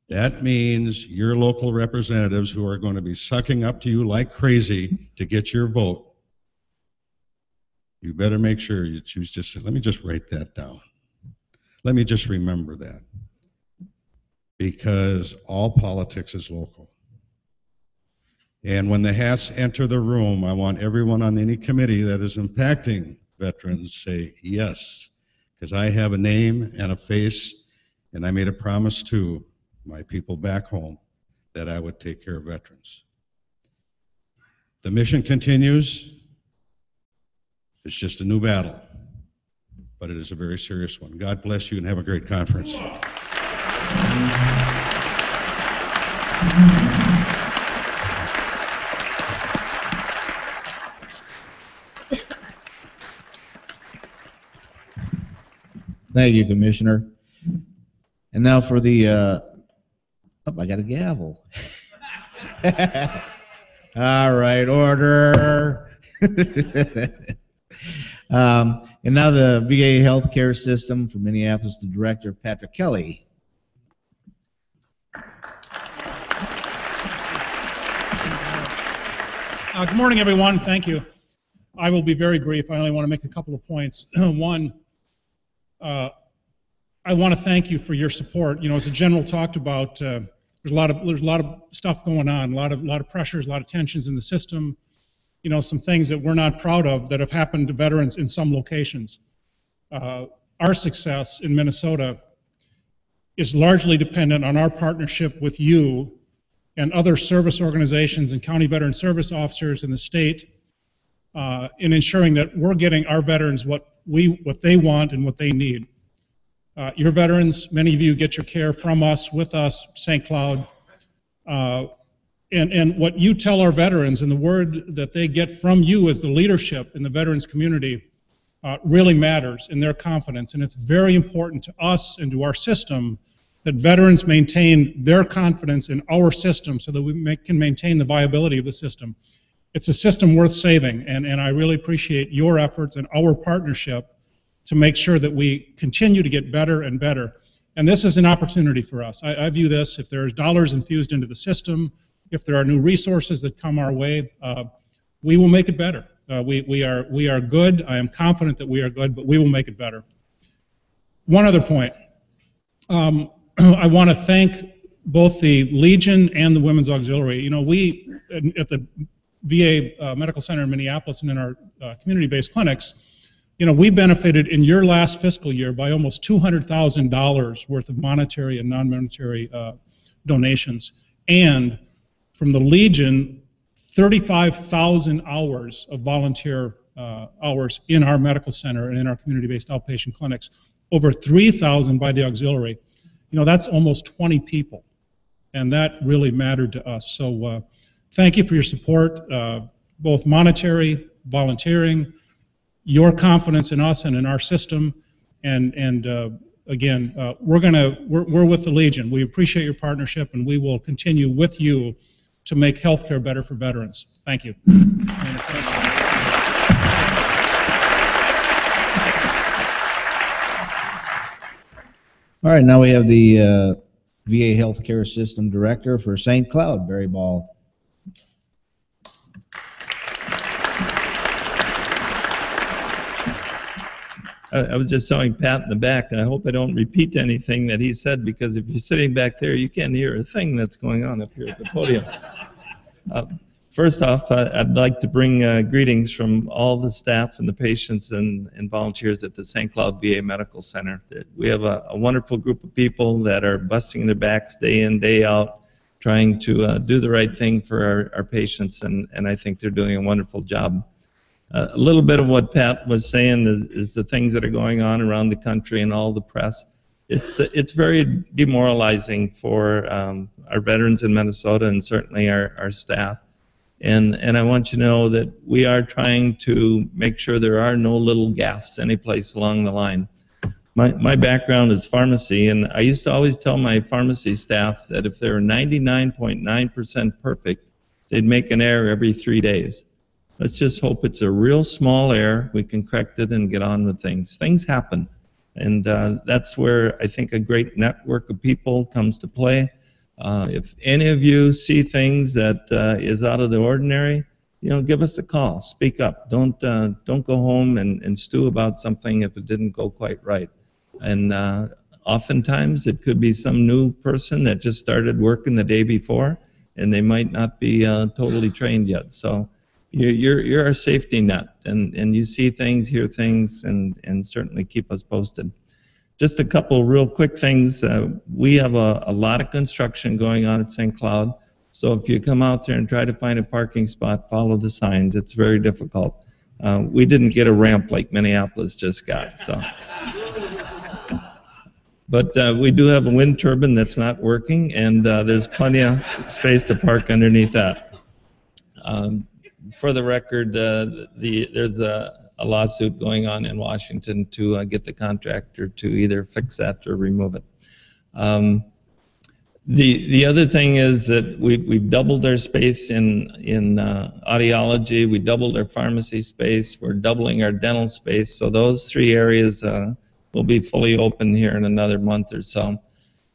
That means your local representatives who are going to be sucking up to you like crazy to get your vote. You better make sure you choose just, let me just write that down. Let me just remember that. Because all politics is local. And when the hats enter the room, I want everyone on any committee that is impacting veterans say yes, because I have a name and a face, and I made a promise to my people back home that I would take care of veterans. The mission continues. It's just a new battle, but it is a very serious one. God bless you and have a great conference. Thank you, Commissioner. And now for the, oh, I got a gavel. All right, order. And now the VA healthcare system from Minneapolis, the Director, Patrick Kelly. Good morning, everyone. Thank you. I will be very brief. I only want to make a couple of points. One, I want to thank you for your support. You know, as the General talked about, there's a lot of stuff going on, a lot of pressures, a lot of tensions in the system. You know, some things that we're not proud of that have happened to veterans in some locations. Our success in Minnesota is largely dependent on our partnership with you and other service organizations and county veteran service officers in the state in ensuring that we're getting our veterans what they want and what they need. Your veterans, many of you get your care from us, with us, St. Cloud, And what you tell our veterans and the word that they get from you as the leadership in the veterans community really matters in their confidence. And it's very important to us and to our system that veterans maintain their confidence in our system so that we can maintain the viability of the system. It's a system worth saving, and I really appreciate your efforts and our partnership to make sure that we continue to get better and better. And this is an opportunity for us. I view this, if there's dollars infused into the system, if there are new resources that come our way, we will make it better. We are good. I am confident that we are good, but we will make it better. One other point. I want to thank both the Legion and the Women's Auxiliary. You know, we, at the VA Medical Center in Minneapolis and in our community-based clinics, you know, we benefited in your last fiscal year by almost $200,000 worth of monetary and non-monetary donations. And from the Legion, 35,000 hours of volunteer hours in our medical center and in our community-based outpatient clinics, over 3,000 by the auxiliary. You know, that's almost 20 people, and that really mattered to us. So thank you for your support, both monetary, volunteering, your confidence in us and in our system, and again, we're with the Legion. We appreciate your partnership, and we will continue with you to make healthcare better for veterans. Thank you. All right, now we have the VA Healthcare System Director for St. Cloud, Barry Ball. I was just telling Pat in the back, I hope I don't repeat anything that he said, because if you're sitting back there, you can't hear a thing that's going on up here at the podium. First off, I'd like to bring greetings from all the staff and the patients and volunteers at the St. Cloud VA Medical Center. We have a wonderful group of people that are busting their backs day in, day out, trying to do the right thing for our patients, and I think they're doing a wonderful job. A little bit of what Pat was saying is the things that are going on around the country and all the press. It's very demoralizing for our veterans in Minnesota and certainly our staff. And I want you to know that we are trying to make sure there are no little gaffes anyplace along the line. My background is pharmacy, and I used to always tell my pharmacy staff that if they were 99.9% perfect, they'd make an error every 3 days. Let's just hope it's a real small error. We can correct it and get on with things. Things happen, and that's where I think a great network of people comes to play. If any of you see things that is out of the ordinary, you know, give us a call. Speak up. Don't go home and stew about something if it didn't go quite right. And oftentimes it could be some new person that just started working the day before, and they might not be totally trained yet. So you're our safety net, and you see things, hear things, and certainly keep us posted. Just a couple real quick things. We have a lot of construction going on at St. Cloud, so if you come out there and try to find a parking spot, follow the signs. It's very difficult. We didn't get a ramp like Minneapolis just got. So, but we do have a wind turbine that's not working, and there's plenty of space to park underneath that. For the record, there's a lawsuit going on in Washington to get the contractor to either fix that or remove it. The other thing is that we've doubled our space in audiology. We doubled our pharmacy space. We're doubling our dental space. So those three areas will be fully open here in another month or so.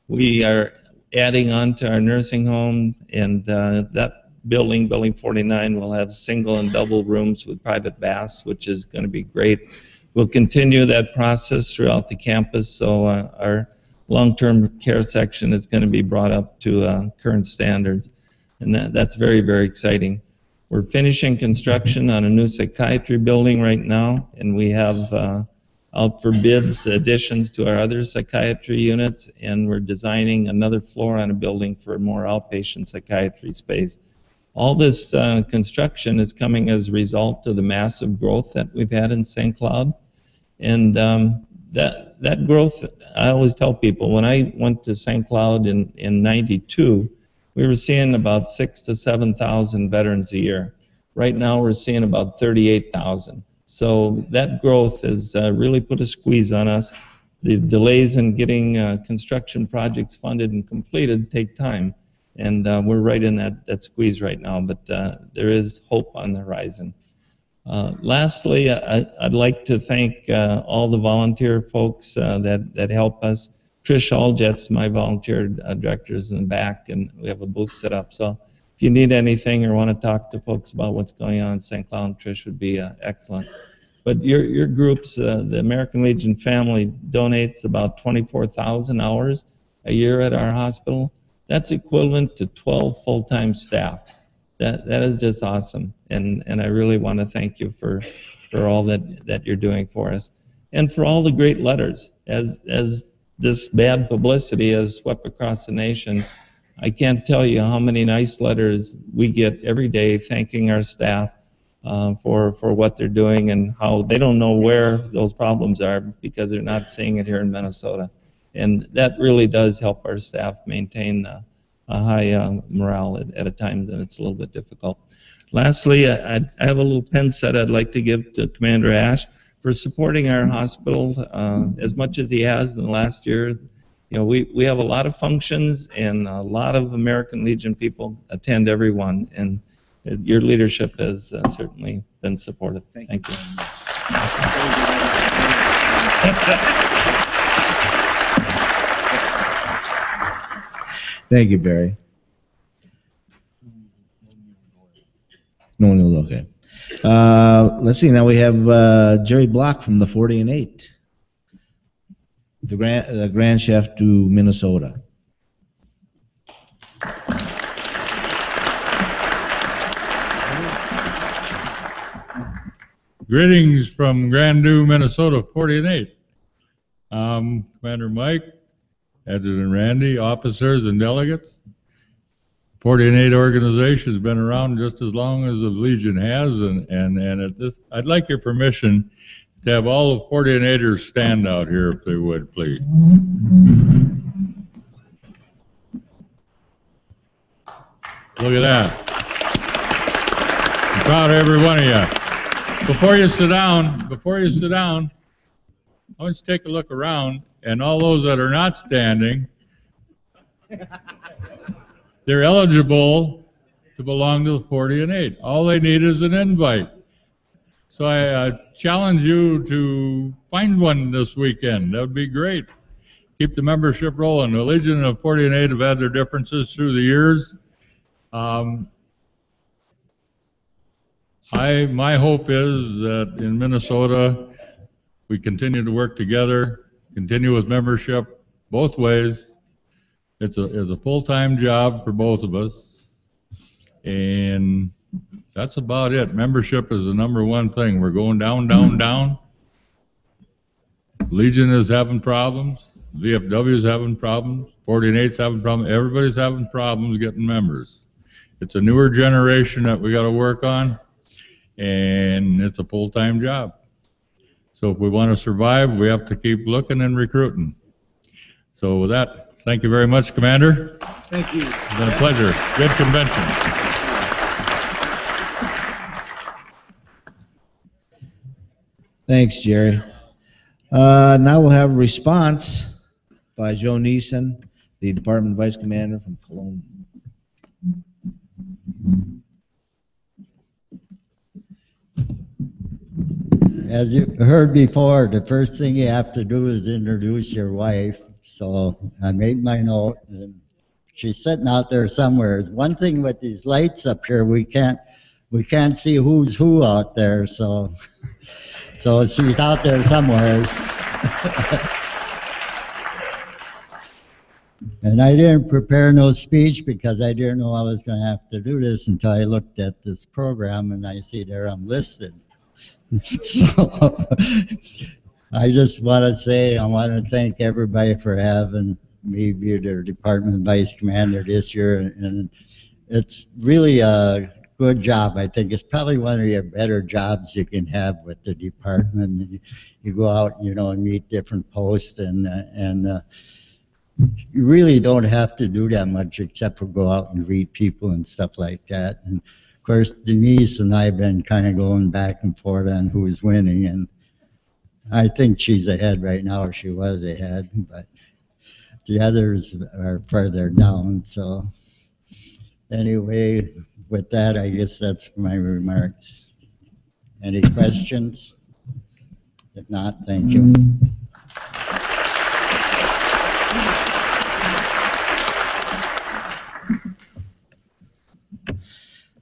We are adding on to our nursing home, and that building 49, will have single and double rooms with private baths, which is going to be great. We'll continue that process throughout the campus, so our long-term care section is going to be brought up to current standards, and that's very, very exciting. We're finishing construction on a new psychiatry building right now, and we have out for bids additions to our other psychiatry units, and we're designing another floor on a building for more outpatient psychiatry space. All this construction is coming as a result of the massive growth that we've had in St. Cloud. And that growth, I always tell people, when I went to St. Cloud in 92, we were seeing about 6,000 to 7,000 veterans a year. Right now we're seeing about 38,000. So that growth has really put a squeeze on us. The delays in getting construction projects funded and completed take time, and we're right in that squeeze right now, but there is hope on the horizon. Lastly, I'd like to thank all the volunteer folks that help us. Trish Alljet's my volunteer director is in the back, and we have a booth set up. So if you need anything or want to talk to folks about what's going on in St. Cloud, Trish would be excellent. But your groups, the American Legion family donates about 24,000 hours a year at our hospital. That's equivalent to 12 full-time staff. That is just awesome, and I really want to thank you for all that you're doing for us, and for all the great letters. As this bad publicity has swept across the nation, I can't tell you how many nice letters we get every day thanking our staff for what they're doing, and how they don't know where those problems are because they're not seeing it here in Minnesota, and that really does help our staff maintain a high morale at a time that it's a little bit difficult. Lastly, I have a little pen set I'd like to give to Commander Ash for supporting our hospital as much as he has in the last year. You know, we have a lot of functions, and a lot of American Legion people attend every one, and your leadership has certainly been supportive. Thank you. Thank you, Barry. No one knows, okay. Let's see, now we have Jerry Block from the 40 and 8. The Grand Chef to Minnesota. Greetings from Grand New, Minnesota, 40 and 8. Commander Mike, Adjutant Randy, officers and delegates. 40 and 8 organization has been around just as long as the Legion has, and at this, I'd like your permission to have all the 40 and 8ers stand out here if they would, please. Look at that. I'm proud of every one of you. Before you sit down, I want you to take a look around, and all those that are not standing, they're eligible to belong to the 40 and 8. All they need is an invite. So I challenge you to find one this weekend. That would be great. Keep the membership rolling. The Legion of 40 and 8 have had their differences through the years. My hope is that in Minnesota we continue to work together, continue with membership both ways. It's a full-time job for both of us, and that's about it. Membership is the number one thing. We're going down, down, down. Legion is having problems. VFW is having problems. 40 and 8's having problems. Everybody's having problems getting members. It's a newer generation that we got to work on, and it's a full-time job. So if we want to survive, we have to keep looking and recruiting. So with that, thank you very much, Commander. Thank you. It's been a pleasure. Good convention. Thanks, Jerry. Now we'll have a response by Joe Neeson, the Department Vice Commander from Cologne. As you heard before, the first thing you have to do is introduce your wife. So I made my note, and she's sitting out there somewhere. One thing with these lights up here, we can't see who's who out there. So she's out there somewhere. And I didn't prepare no speech because I didn't know I was going to have to do this until I looked at this program and I see there I'm listed. So I just want to say I want to thank everybody for having me be their department vice commander this year, and it's really a good job. I think it's probably one of your better jobs you can have with the department. You go out, and meet different posts, and you really don't have to do that much except for go out and greet people and stuff like that. And of course, Denise and I have been kind of going back and forth on who's winning, and I think she's ahead right now, or she was ahead, but the others are further down. So anyway, with that, I guess that's my remarks. Any questions? If not, thank you.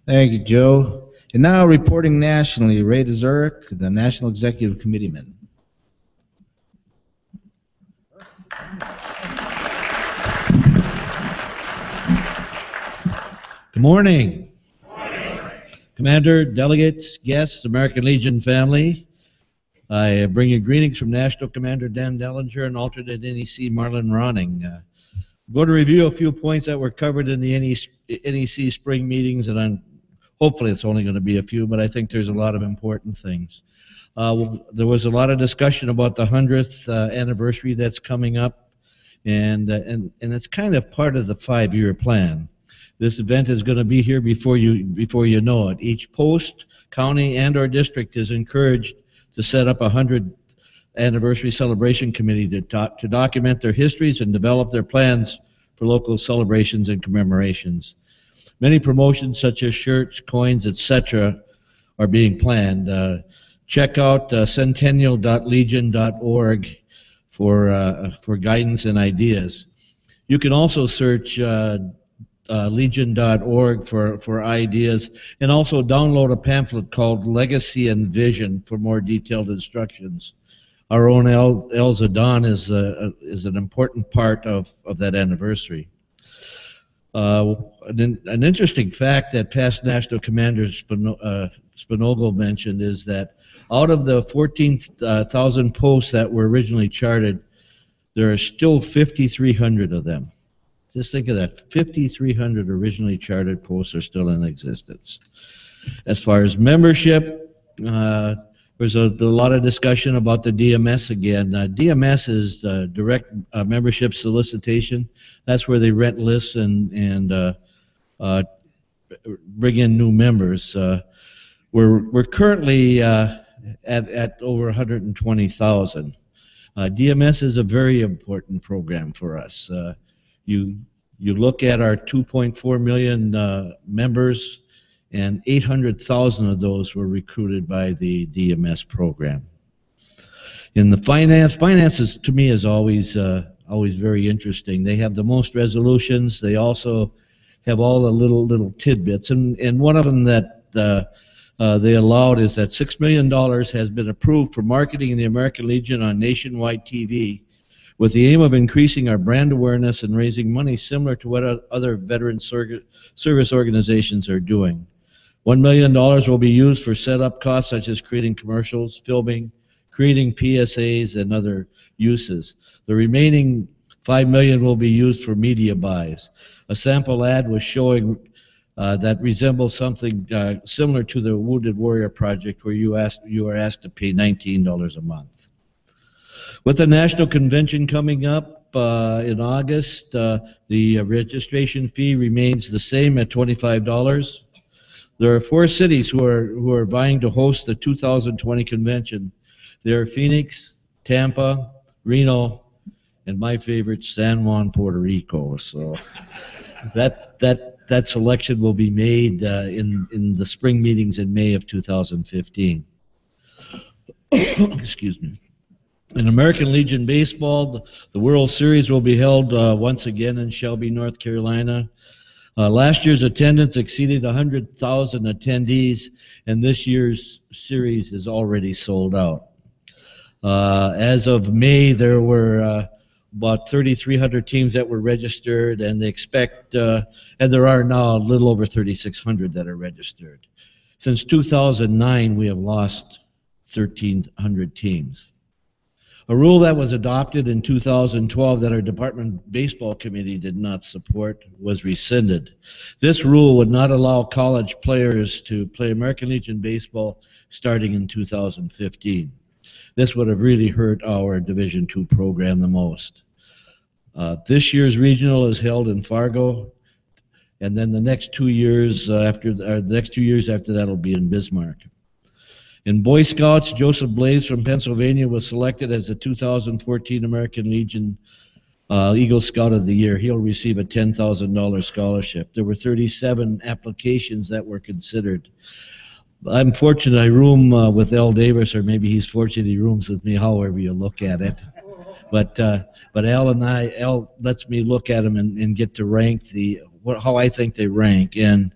Thank you, Joe. And now reporting nationally, Ray Zurich, the National Executive Committeeman. Good morning. Commander, delegates, guests, American Legion family. I bring you greetings from National Commander Dan Dellinger and alternate NEC Marlon Ronning. I'm going to review a few points that were covered in the NEC spring meetings, and hopefully it's only going to be a few, but I think there's a lot of important things. There was a lot of discussion about the 100th anniversary that's coming up, and it's kind of part of the 5-year plan. This event is going to be here before you know it. Each post, county, and/or district is encouraged to set up a 100th anniversary celebration committee to document their histories and develop their plans for local celebrations and commemorations. Many promotions such as shirts, coins, etc. are being planned. Check out centennial.legion.org for guidance and ideas. You can also search legion.org for ideas, and also download a pamphlet called Legacy and Vision for more detailed instructions. Our own Elza Don is an important part of that anniversary. An interesting fact that past National Commander Spinogle mentioned is that out of the 14,000 posts that were originally charted, there are still 5,300 of them. Just think of that, 5,300 originally charted posts are still in existence. As far as membership, there's a lot of discussion about the DMS again. DMS is direct membership solicitation. That's where they rent lists and bring in new members. We're currently at over 120,000. DMS is a very important program for us. You look at our 2.4 million members, and 800,000 of those were recruited by the DMS program. In the finances to me is always very interesting. They have the most resolutions. They also have all the little tidbits, and one of them that they allowed is that $6 million has been approved for marketing the American Legion on nationwide TV, with the aim of increasing our brand awareness and raising money similar to what other veteran service organizations are doing. $1 million will be used for setup costs such as creating commercials, filming, creating PSAs, and other uses. The remaining $5 million will be used for media buys. A sample ad was showing that resembles something similar to the Wounded Warrior Project, where you are asked to pay $19 a month. With the National Convention coming up in August, the registration fee remains the same at $25. There are 4 cities who are vying to host the 2020 convention. They are Phoenix, Tampa, Reno, and my favorite, San Juan, Puerto Rico. So that selection will be made in the spring meetings in May of 2015. Excuse me. In American Legion Baseball, the World Series will be held once again in Shelby, North Carolina. Last year's attendance exceeded 100,000 attendees, and this year's series is already sold out. As of May, there were about 3,300 teams that were registered, and they expect, and there are now a little over 3,600 that are registered. Since 2009, we have lost 1,300 teams. A rule that was adopted in 2012 that our Department Baseball Committee did not support was rescinded. This rule would not allow college players to play American Legion Baseball starting in 2015. This would have really hurt our Division II program the most. This year's regional is held in Fargo, and then the next 2 years after that will be in Bismarck. In Boy Scouts, Joseph Blaze from Pennsylvania was selected as the 2014 American Legion Eagle Scout of the Year. He'll receive a $10,000 scholarship. There were 37 applications that were considered. I'm fortunate I room with Al Davis, or maybe he's fortunate he rooms with me, however you look at it. But Al lets me look at them and get to rank how I think they rank, and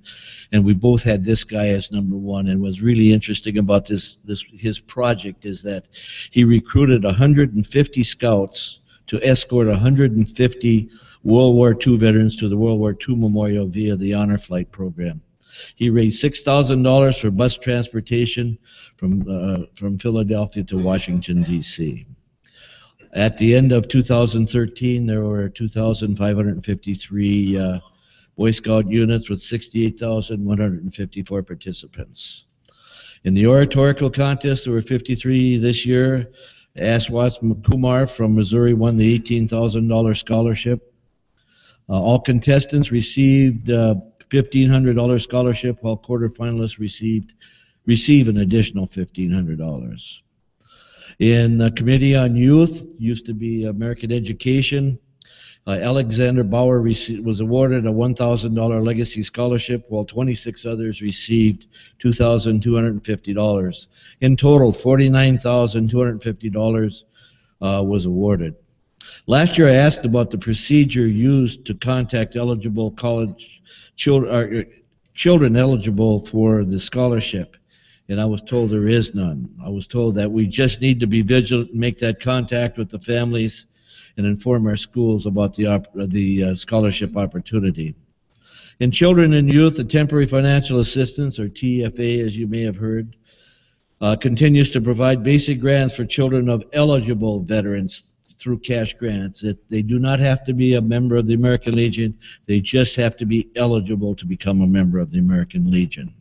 we both had this guy as number one. And what's really interesting about his project is that he recruited 150 scouts to escort 150 World War II veterans to the World War II Memorial via the Honor Flight program. He raised $6,000 for bus transportation from Philadelphia to Washington, D.C. At the end of 2013, there were 2,553 Boy Scout units with 68,154 participants. In the oratorical contest, there were 53 this year. Ashwat Kumar from Missouri won the $18,000 scholarship. All contestants received $1,500 scholarship, while quarterfinalists receive an additional $1,500. In the Committee on Youth, used to be American Education, Alexander Bauer was awarded a $1,000 legacy scholarship, while 26 others received $2,250. In total, $49,250 was awarded. Last year, I asked about the procedure used to contact eligible college children eligible for the scholarship, and I was told there is none. I was told that we just need to be vigilant and make that contact with the families and inform our schools about the scholarship opportunity. In Children and Youth, the Temporary Financial Assistance, or TFA, as you may have heard, continues to provide basic grants for children of eligible veterans through cash grants. They do not have to be a member of the American Legion. They just have to be eligible to become a member of the American Legion.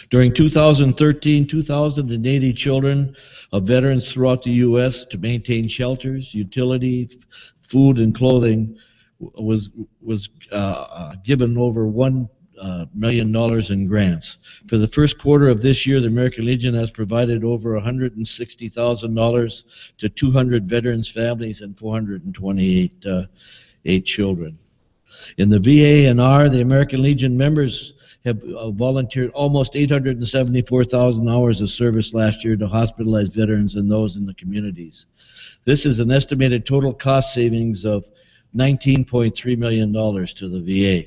During 2013, 2,080 children of veterans throughout the U.S. to maintain shelters, utility, food, and clothing was given over $1 million in grants. For the first quarter of this year, the American Legion has provided over $160,000 to 200 veterans' families and 428 children. In the VA&R, the American Legion members have volunteered almost 874,000 hours of service last year to hospitalized veterans and those in the communities. This is an estimated total cost savings of $19.3 million to the VA.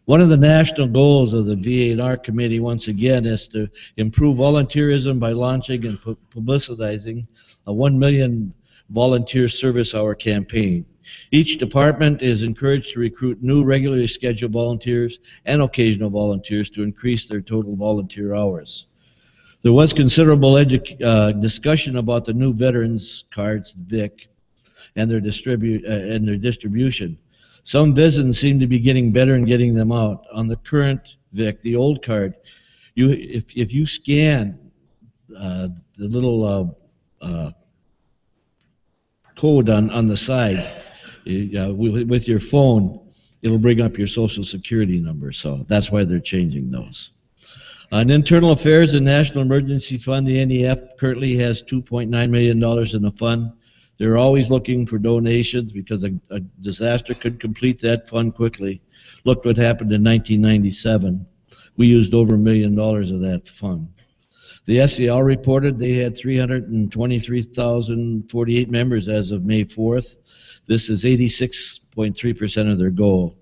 One of the national goals of the VA&R committee, once again, is to improve volunteerism by launching and publicizing a 1 million volunteer service hour campaign. Each department is encouraged to recruit new regularly scheduled volunteers and occasional volunteers to increase their total volunteer hours. There was considerable discussion about the new veterans cards, VIC, and their distribution. Some veterans seem to be getting better in getting them out. On the current VIC, the old card, if you scan the little code on the side, with your phone, it'll bring up your Social Security number, so that's why they're changing those. On Internal Affairs and National Emergency Fund, the NEF currently has $2.9 million in the fund. They're always looking for donations because a disaster could complete that fund quickly. Look what happened in 1997. We used over $1 million of that fund. The SEL reported they had 323,048 members as of May 4th. This is 86.3% of their goal.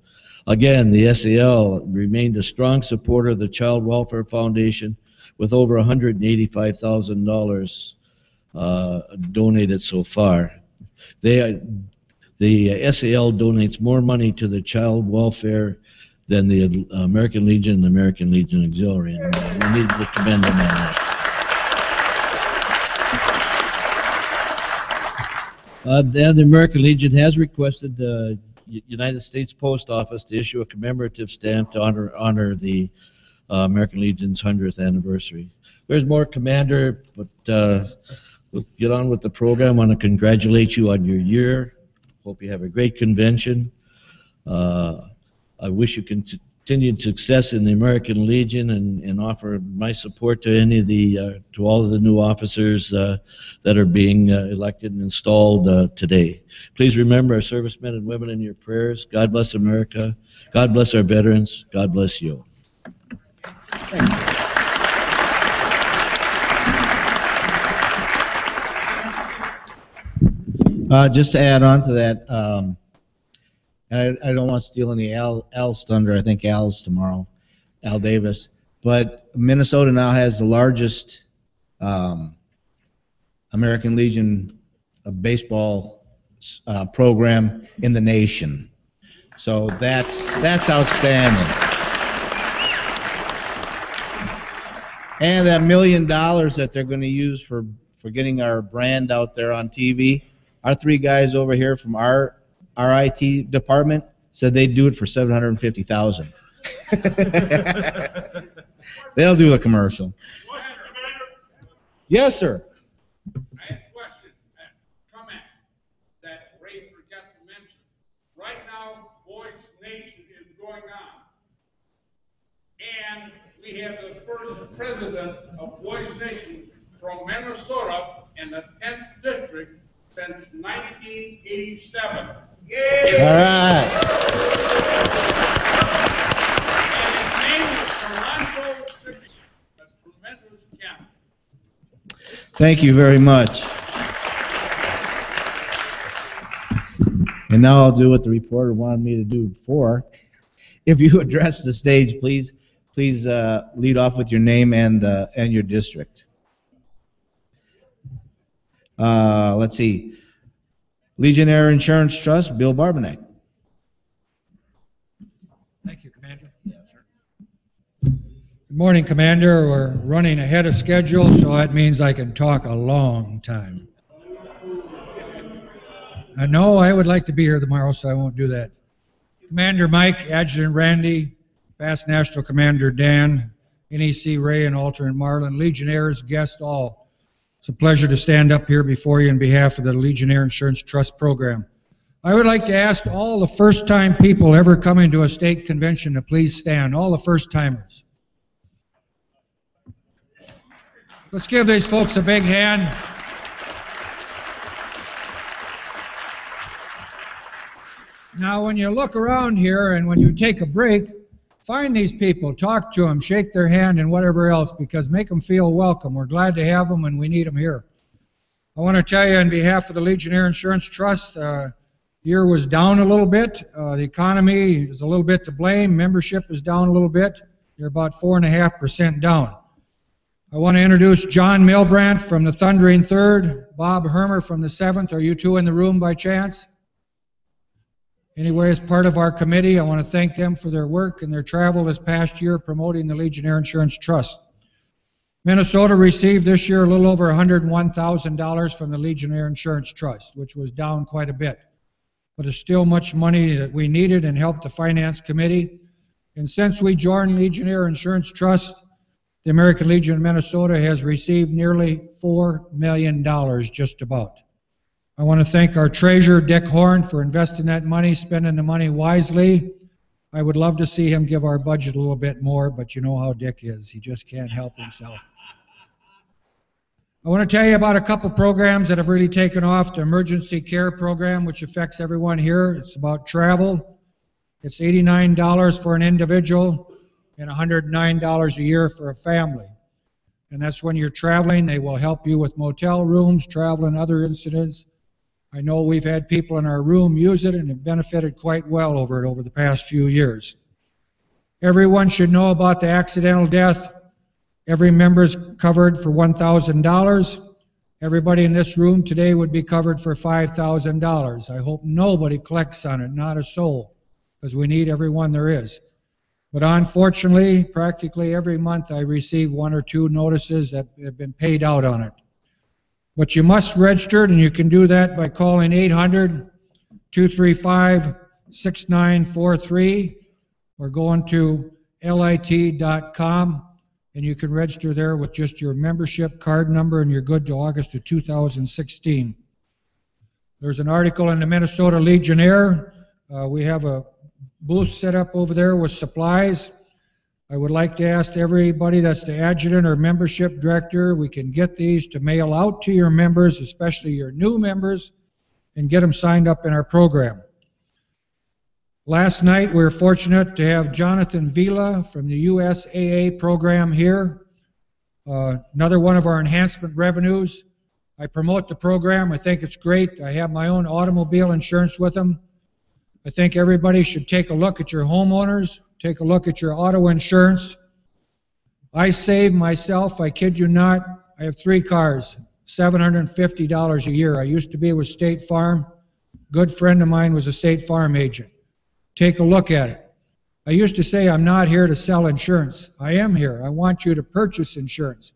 Again, the SEL remained a strong supporter of the Child Welfare Foundation with over $185,000 donated so far. The SEL donates more money to the child welfare than the American Legion and the American Legion Auxiliary, and we need to commend them on that. The American Legion has requested the United States Post Office to issue a commemorative stamp to honor the American Legion's 100th anniversary. There's more, Commander, but we'll get on with the program. I want to congratulate you on your year. Hope you have a great convention. I wish you continued success in the American Legion, and offer my support to any of the to all of the new officers that are being elected and installed today. Please remember our servicemen and women in your prayers. God bless America. God bless our veterans. God bless you. Just to add on to that, and I don't want to steal any Al's thunder. I think Al's tomorrow, Al Davis. But Minnesota now has the largest American Legion baseball program in the nation. So that's outstanding. And that $1 million that they're going to use for getting our brand out there on TV. Our 3 guys over here from our IT department said they'd do it for $750,000. They'll do a commercial. Yes, sir. I have a question, comment that Ray forgot to mention. Right now, Voice Nation is going on, and we have the first president of Voice Nation from Minnesota in the 10th district since 1987. Yeah. All right. And his name is Toronto City, a tremendous county. Thank you very much. And now I'll do what the reporter wanted me to do before. If you address the stage, please lead off with your name and your district. Let's see. Legionnaire Insurance Trust, Bill Barbanek. Thank you, Commander. Yes, sir. Good morning, Commander. We're running ahead of schedule, so that means I can talk a long time. I know I would like to be here tomorrow, so I won't do that. Commander Mike, Adjutant Randy, Past National Commander Dan, NEC Ray, and Alternate Marlin, Legionnaires, guests all. It's a pleasure to stand up here before you on behalf of the Legionnaire Insurance Trust Program. I would like to ask all the first-time people ever coming to a state convention to please stand, all the first-timers. Let's give these folks a big hand. Now, when you look around here and when you take a break, find these people, talk to them, shake their hand and whatever else, because make them feel welcome. We're glad to have them and we need them here. I want to tell you on behalf of the Legionnaire Insurance Trust, year was down a little bit. The economy is a little bit to blame. Membership is down a little bit. They're about 4.5% down. I want to introduce John Milbrandt from the Thundering Third, Bob Hermer from the 7th. Are you two in the room by chance? Anyway, as part of our committee, I want to thank them for their work and their travel this past year promoting the Legionnaire Insurance Trust. Minnesota received this year a little over $101,000 from the Legionnaire Insurance Trust, which was down quite a bit. But it's still much money that we needed and helped the Finance Committee. And since we joined Legionnaire Insurance Trust, the American Legion of Minnesota has received nearly $4 million, just about. I want to thank our treasurer, Dick Horn, for investing that money, spending the money wisely. I would love to see him give our budget a little bit more, but you know how Dick is. He just can't help himself. I want to tell you about a couple programs that have really taken off. The Emergency Care Program, which affects everyone here. It's about travel. It's $89 for an individual and $109 a year for a family. And that's when you're traveling. They will help you with motel rooms, travel, and other incidents. I know we've had people in our room use it and have benefited quite well over it over the past few years. Everyone should know about the accidental death. Every member is covered for $1,000. Everybody in this room today would be covered for $5,000. I hope nobody collects on it, not a soul, because we need everyone there is. But unfortunately, practically every month I receive 1 or 2 notices that have been paid out on it. But you must register, and you can do that by calling 800-235-6943 or going to lit.com, and you can register there with just your membership card number, and you're good to August of 2016. There's an article in the Minnesota Legionnaire. We have a booth set up over there with supplies. I would like to ask everybody that's the adjutant or membership director, we can get these to mail out to your members, especially your new members, and get them signed up in our program. Last night, we were fortunate to have Jonathan Vila from the USAA program here. Another one of our enhancement revenues. I promote the program. I think it's great. I have my own automobile insurance with them. I think everybody should take a look at your homeowners, take a look at your auto insurance. I save myself, I kid you not, I have 3 cars, $750 a year. I used to be with State Farm. Good friend of mine was a State Farm agent. Take a look at it. I used to say I'm not here to sell insurance. I am here. I want you to purchase insurance.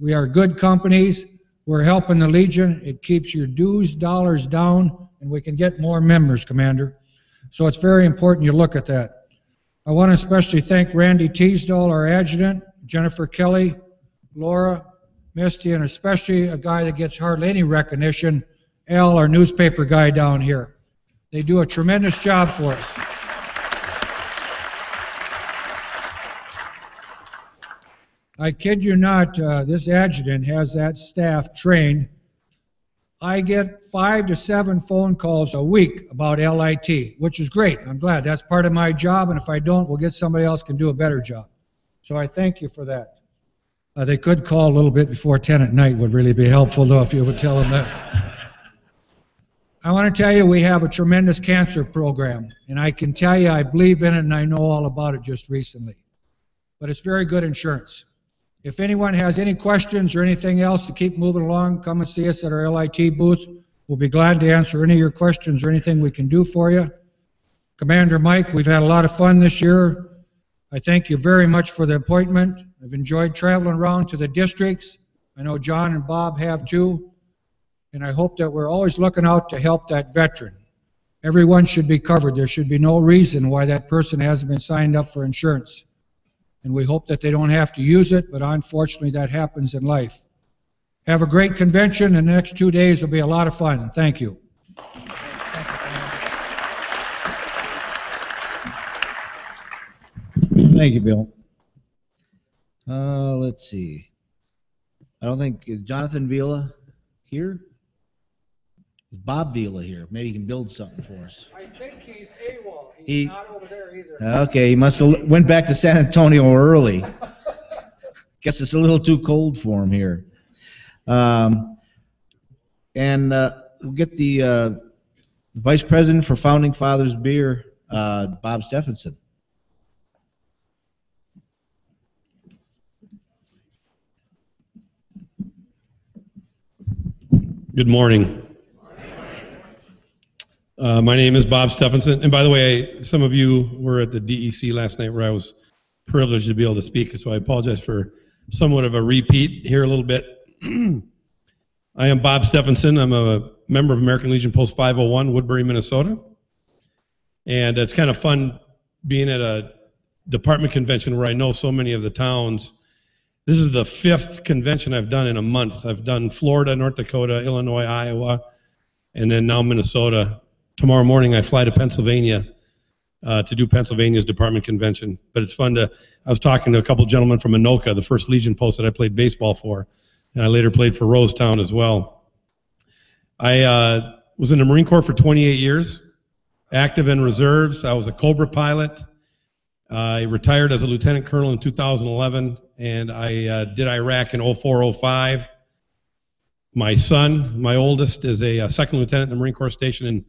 We are good companies. We're helping the Legion. It keeps your dues dollars down, and we can get more members, Commander. So it's very important you look at that. I want to especially thank Randy Teasdall, our adjutant, Jennifer Kelly, Laura, Misty, and especially a guy that gets hardly any recognition, Al, our newspaper guy down here. They do a tremendous job for us. I kid you not, this adjutant has that staff trained. I get 5 to 7 phone calls a week about LIT, which is great. I'm glad. That's part of my job, and if I don't, we'll get somebody else who can do a better job. So I thank you for that. They could call a little bit before 10 at night would really be helpful, though, if you would tell them that. I want to tell you we have a tremendous cancer program, and I can tell you I believe in it and I know all about it just recently. But it's very good insurance. If anyone has any questions or anything else to keep moving along, come and see us at our LIT booth. We'll be glad to answer any of your questions or anything we can do for you. Commander Mike, we've had a lot of fun this year. I thank you very much for the appointment. I've enjoyed traveling around to the districts. I know John and Bob have too. And I hope that we're always looking out to help that veteran. Everyone should be covered. There should be no reason why that person hasn't been signed up for insurance. And we hope that they don't have to use it, but unfortunately that happens in life. Have a great convention, and the next 2 days will be a lot of fun. Thank you. Thank you, Bill. Let's see. I don't think, is Jonathan Vila here? Is Bob Vila here? Maybe he can build something for us. I think he's AWOL. He's not over there either. Okay, he must have went back to San Antonio early. Guess it's a little too cold for him here. We'll get the Vice President for Founding Fathers Beer, Bob Stephenson. Good morning. My name is Bob Stephenson, and by the way, some of you were at the DEC last night where I was privileged to be able to speak, so I apologize for somewhat of a repeat here a little bit. I am Bob Stephenson. I'm a member of American Legion Post 501, Woodbury, Minnesota, and it's kind of fun being at a department convention where I know so many of the towns. This is the 5th convention I've done in a month. I've done Florida, North Dakota, Illinois, Iowa, and then now Minnesota. Tomorrow morning I fly to Pennsylvania to do Pennsylvania's department convention. But it's fun to, I was talking to a couple gentlemen from Anoka, the 1st Legion post that I played baseball for, and I later played for Rosetown as well. I was in the Marine Corps for 28 years, active in reserves. I was a Cobra pilot. I retired as a lieutenant colonel in 2011, and I did Iraq in 04-05. My son, my oldest, is a second lieutenant in the Marine Corps station in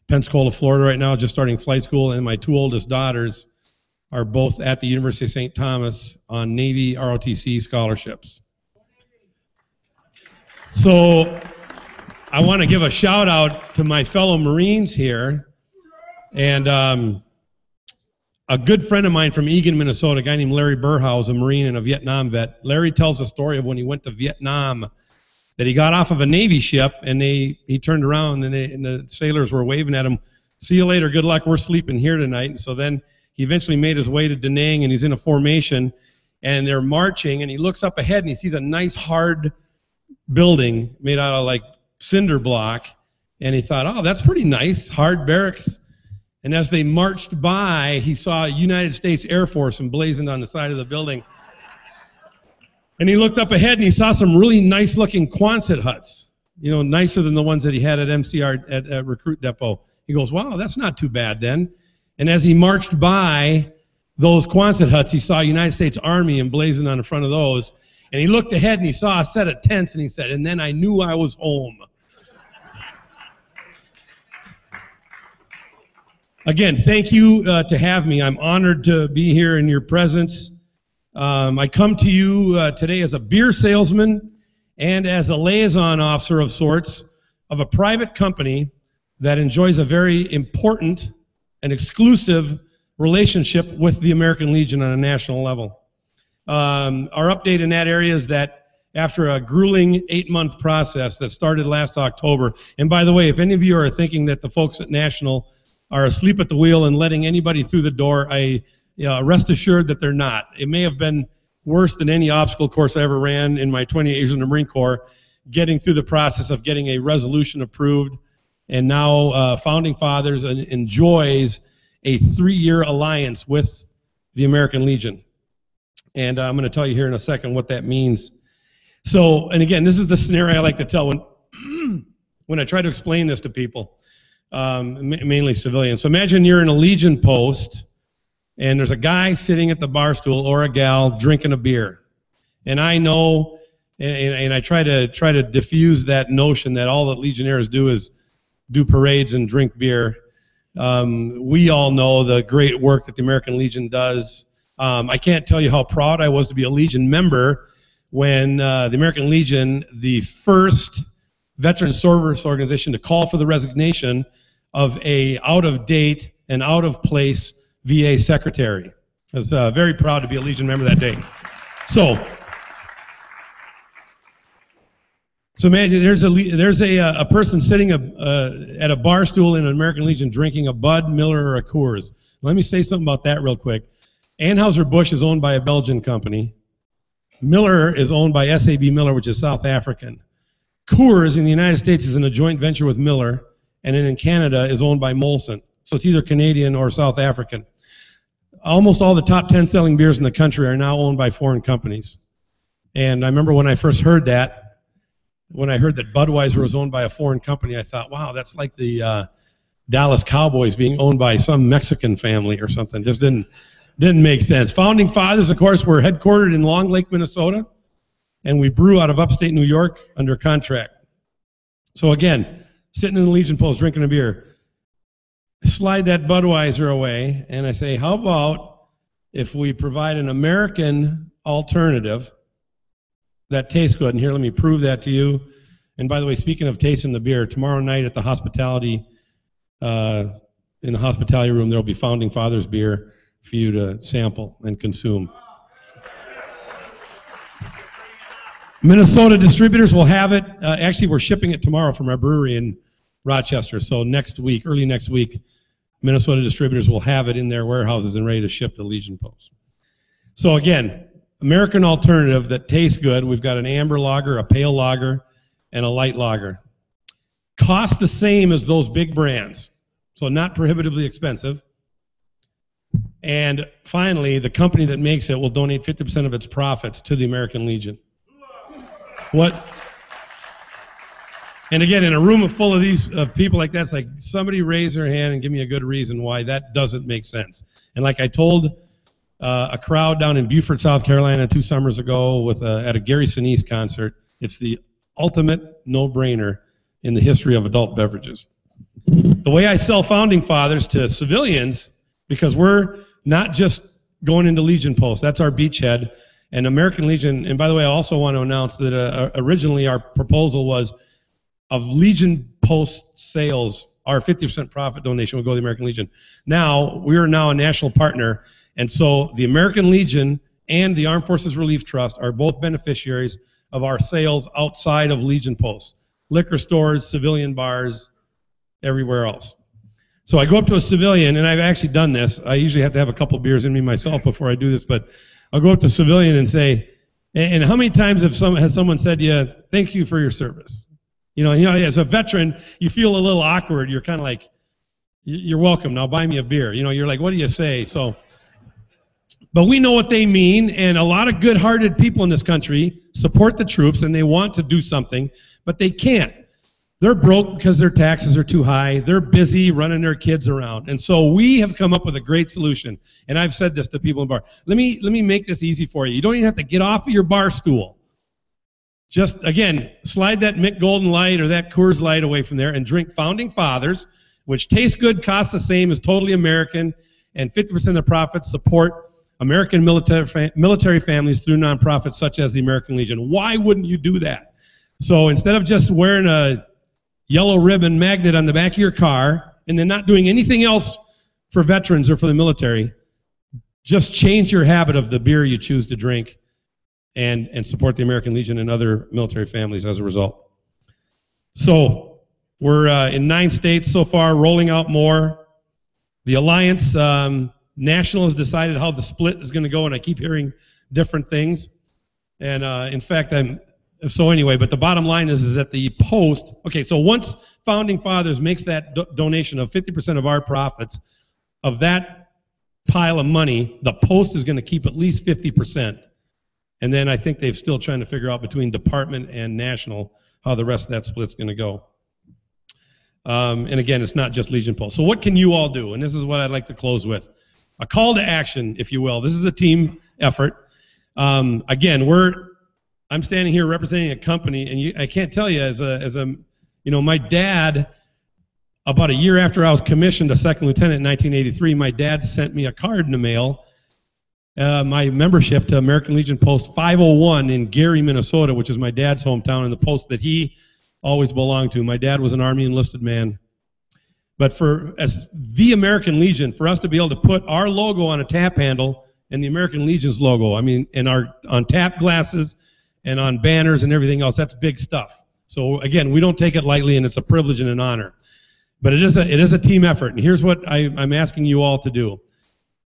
Pensacola, Florida right now, just starting flight school, and my 2 oldest daughters are both at the University of St. Thomas on Navy ROTC scholarships. So I want to give a shout out to my fellow Marines here, and a good friend of mine from Eagan, Minnesota, a guy named Larry Burhouse, a Marine and a Vietnam vet. Larry tells a story of when he went to Vietnam, that he got off of a Navy ship, and he turned around, and the sailors were waving at him, "See you later, good luck, we're sleeping here tonight." And so then he eventually made his way to Da Nang, and he's in a formation, and they're marching, and he looks up ahead, and he sees a nice hard building made out of like cinder block, And he thought, oh, that's pretty nice, hard barracks. And as they marched by, he saw United States Air Force emblazoned on the side of the building. And he looked up ahead and he saw some really nice looking Quonset huts, you know, nicer than the ones that he had at MCR at Recruit Depot. He goes, wow, that's not too bad then. And as he marched by those Quonset huts, he saw United States Army emblazoned on the front of those. And he looked ahead and he saw a set of tents and he said, and then I knew I was home. Again, thank you to have me. I'm honored to be here in your presence. I come to you today as a beer salesman and as a liaison officer of sorts of a private company that enjoys a very important and exclusive relationship with the American Legion on a national level. Our update in that area is that after a grueling 8-month process that started last October, and by the way, if any of you are thinking that the folks at National are asleep at the wheel and letting anybody through the door, rest assured that they're not. It may have been worse than any obstacle course I ever ran in my 28 years in the Marine Corps, getting through the process of getting a resolution approved, and now Founding Fathers enjoys a 3-year alliance with the American Legion. And I'm going to tell you here in a second what that means. So, and again, this is the scenario I like to tell when I try to explain this to people, mainly civilians. So imagine you're in a Legion post, and there's a guy sitting at the bar stool or a gal drinking a beer. And I know, and I try to diffuse that notion that all that Legionnaires do is do parades and drink beer. We all know the great work that the American Legion does. I can't tell you how proud I was to be a Legion member when the American Legion, the first veteran service organization to call for the resignation of a out-of-date and out-of-place VA secretary. I was very proud to be a Legion member that day. So imagine there's a person sitting at a bar stool in an American Legion drinking a Bud, Miller, or a Coors. Let me say something about that real quick. Anheuser-Busch is owned by a Belgian company. Miller is owned by SAB Miller, which is South African. Coors in the United States is in a joint venture with Miller, and in Canada is owned by Molson. So it's either Canadian or South African. Almost all the top 10 selling beers in the country are now owned by foreign companies. And I remember when I first heard that, when I heard that Budweiser was owned by a foreign company, I thought, wow, that's like the Dallas Cowboys being owned by some Mexican family or something. Just didn't make sense. Founding Fathers, of course, were headquartered in Long Lake, Minnesota, and we brew out of upstate New York under contract. So again, sitting in the Legion post drinking a beer, slide that Budweiser away, and I say, how about if we provide an American alternative that tastes good? And here, let me prove that to you. And by the way, speaking of tasting the beer, tomorrow night at the hospitality, in the hospitality room, there will be Founding Fathers beer for you to sample and consume. Minnesota distributors will have it. Actually, we're shipping it tomorrow from our brewery in Rochester. So next week, early next week, Minnesota distributors will have it in their warehouses and ready to ship to Legion Post. So again, American alternative that tastes good. We've got an amber lager, a pale lager, and a light lager. Cost the same as those big brands, so not prohibitively expensive. And finally, the company that makes it will donate 50% of its profits to the American Legion. What? And again, in a room full of people like that, it's like somebody raise their hand and give me a good reason why that doesn't make sense. And like I told a crowd down in Beaufort, South Carolina 2 summers ago at a Gary Sinise concert, it's the ultimate no-brainer in the history of adult beverages. The way I sell Founding Fathers to civilians, because we're not just going into Legion Post, that's our beachhead, and American Legion, and by the way, I also want to announce that originally our proposal was of Legion Post sales, our 50% profit donation will go to the American Legion. Now, we are now a national partner, and so the American Legion and the Armed Forces Relief Trust are both beneficiaries of our sales outside of Legion Post. Liquor stores, civilian bars, everywhere else. So I go up to a civilian, and I've actually done this. I usually have to have a couple beers in me myself before I do this, but I'll go up to a civilian and say, and how many times has someone said to you, thank you for your service? You know, as a veteran, you feel a little awkward. You're kind of like, you're welcome. Now buy me a beer. You know, you're like, what do you say? So, but we know what they mean, and a lot of good-hearted people in this country support the troops, and they want to do something, but they can't. They're broke because their taxes are too high. They're busy running their kids around. And so we have come up with a great solution. And I've said this to people in bar. Let me make this easy for you. You don't even have to get off of your bar stool. Just, again, slide that Mick Golden Light or that Coors Light away from there and drink Founding Fathers, which tastes good, costs the same, is totally American, and 50% of the profits support American military families through nonprofits such as the American Legion. Why wouldn't you do that? So instead of just wearing a yellow ribbon magnet on the back of your car and then not doing anything else for veterans or for the military, just change your habit of the beer you choose to drink and support the American Legion and other military families as a result. So we're in 9 states so far, rolling out more. The Alliance National has decided how the split is going to go, and I keep hearing different things. And in fact, but the bottom line is that the Post, okay, so once Founding Fathers makes that donation of 50% of our profits, of that pile of money, the Post is going to keep at least 50%. And then I think they're still trying to figure out between department and national how the rest of that split's going to go. And again, it's not just Legion Post. So what can you all do? And this is what I'd like to close with. A call to action, if you will. This is a team effort. Again, I'm standing here representing a company, and I can't tell you, my dad, about a year after I was commissioned a second lieutenant in 1983, my dad sent me a card in the mail, my membership to American Legion Post 501 in Gary, Minnesota, which is my dad's hometown, and the post that he always belonged to. My dad was an Army enlisted man. But as the American Legion, for us to be able to put our logo on a tap handle and the American Legion's logo, on tap glasses and on banners and everything else, that's big stuff. So again, we don't take it lightly, and it's a privilege and an honor. But it is a team effort, and here's what I'm asking you all to do.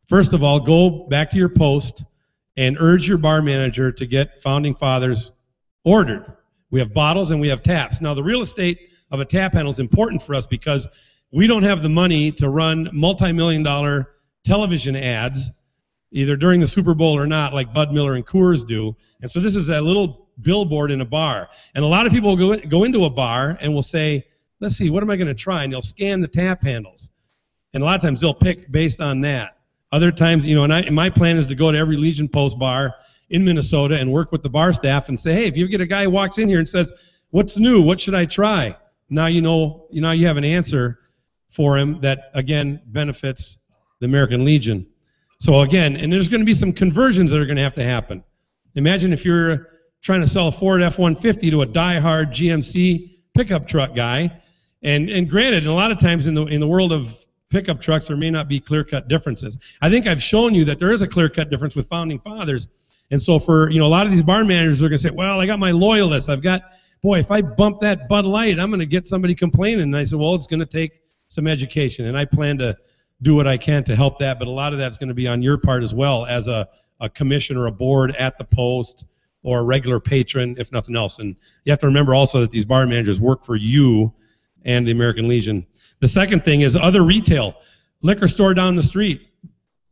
First of all, go back to your post and urge your bar manager to get Founding Fathers ordered. We have bottles and we have taps. Now, the real estate of a tap handle is important for us because we don't have the money to run multi-million-dollar television ads, either during the Super Bowl or not, like Bud Miller and Coors do. And so this is a little billboard in a bar. And a lot of people will go into a bar and will say, let's see, what am I going to try? And they'll scan the tap handles. And a lot of times they'll pick based on that. Other times, and my plan is to go to every Legion Post bar in Minnesota and work with the bar staff and say, hey, if you get a guy who walks in here and says, what's new? What should I try? Now you have an answer for him that, again, benefits the American Legion. So again, and there's going to be some conversions that are going to have to happen. Imagine if you're trying to sell a Ford F-150 to a diehard GMC pickup truck guy, and granted, a lot of times in the world of pickup trucks, there may not be clear-cut differences. I think I've shown you that there is a clear-cut difference with Founding Fathers. And so for, a lot of these bar managers are going to say, well, I got my loyalists. If I bump that Bud Light, I'm going to get somebody complaining. And I said, well, it's going to take some education. And I plan to do what I can to help that. But a lot of that's going to be on your part as well as a commission or a board at the Post or a regular patron, if nothing else. And you have to remember also that these bar managers work for you and the American Legion. The second thing is other retail. Liquor store down the street.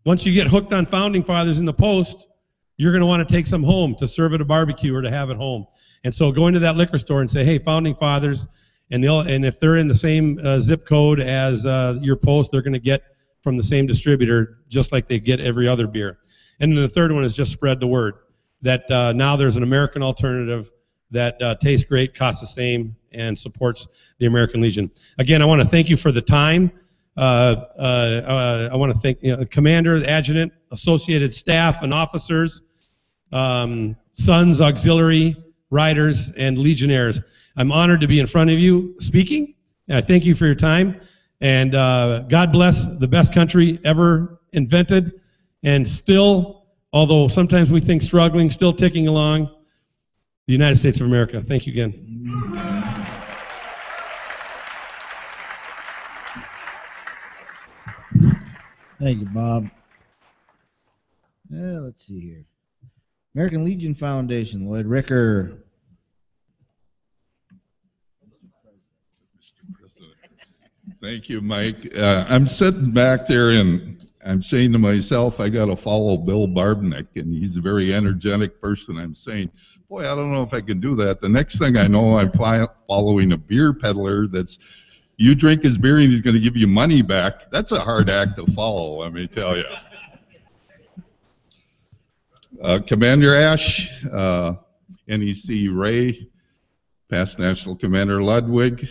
Once you get hooked on Founding Fathers in the Post, you're going to want to take some home to serve at a barbecue or to have at home. And so go into that liquor store and say, hey, Founding Fathers, and if they're in the same zip code as your Post, they're going to get from the same distributor just like they get every other beer. And then the third one is just spread the word that now there's an American alternative that tastes great, costs the same, and supports the American Legion. Again, I want to thank you for the time. I want to thank Commander, Adjutant, Associated Staff, and officers, Sons, Auxiliary, Riders, and Legionnaires. I'm honored to be in front of you speaking. I thank you for your time. And God bless the best country ever invented, and still, although sometimes we think struggling, still ticking along, the United States of America. Thank you again. Thank you, Bob. Let's see here. American Legion Foundation, Lloyd Ricker. Thank you, Mike. I'm sitting back there and I'm saying to myself, I got to follow Bill Barbnick, and he's a very energetic person. I'm saying, boy, I don't know if I can do that. The next thing I know, I'm following a beer peddler that's, you drink his beer and he's going to give you money back. That's a hard act to follow, let me tell you. Commander Ash, NEC Ray, past National Commander Ludwig,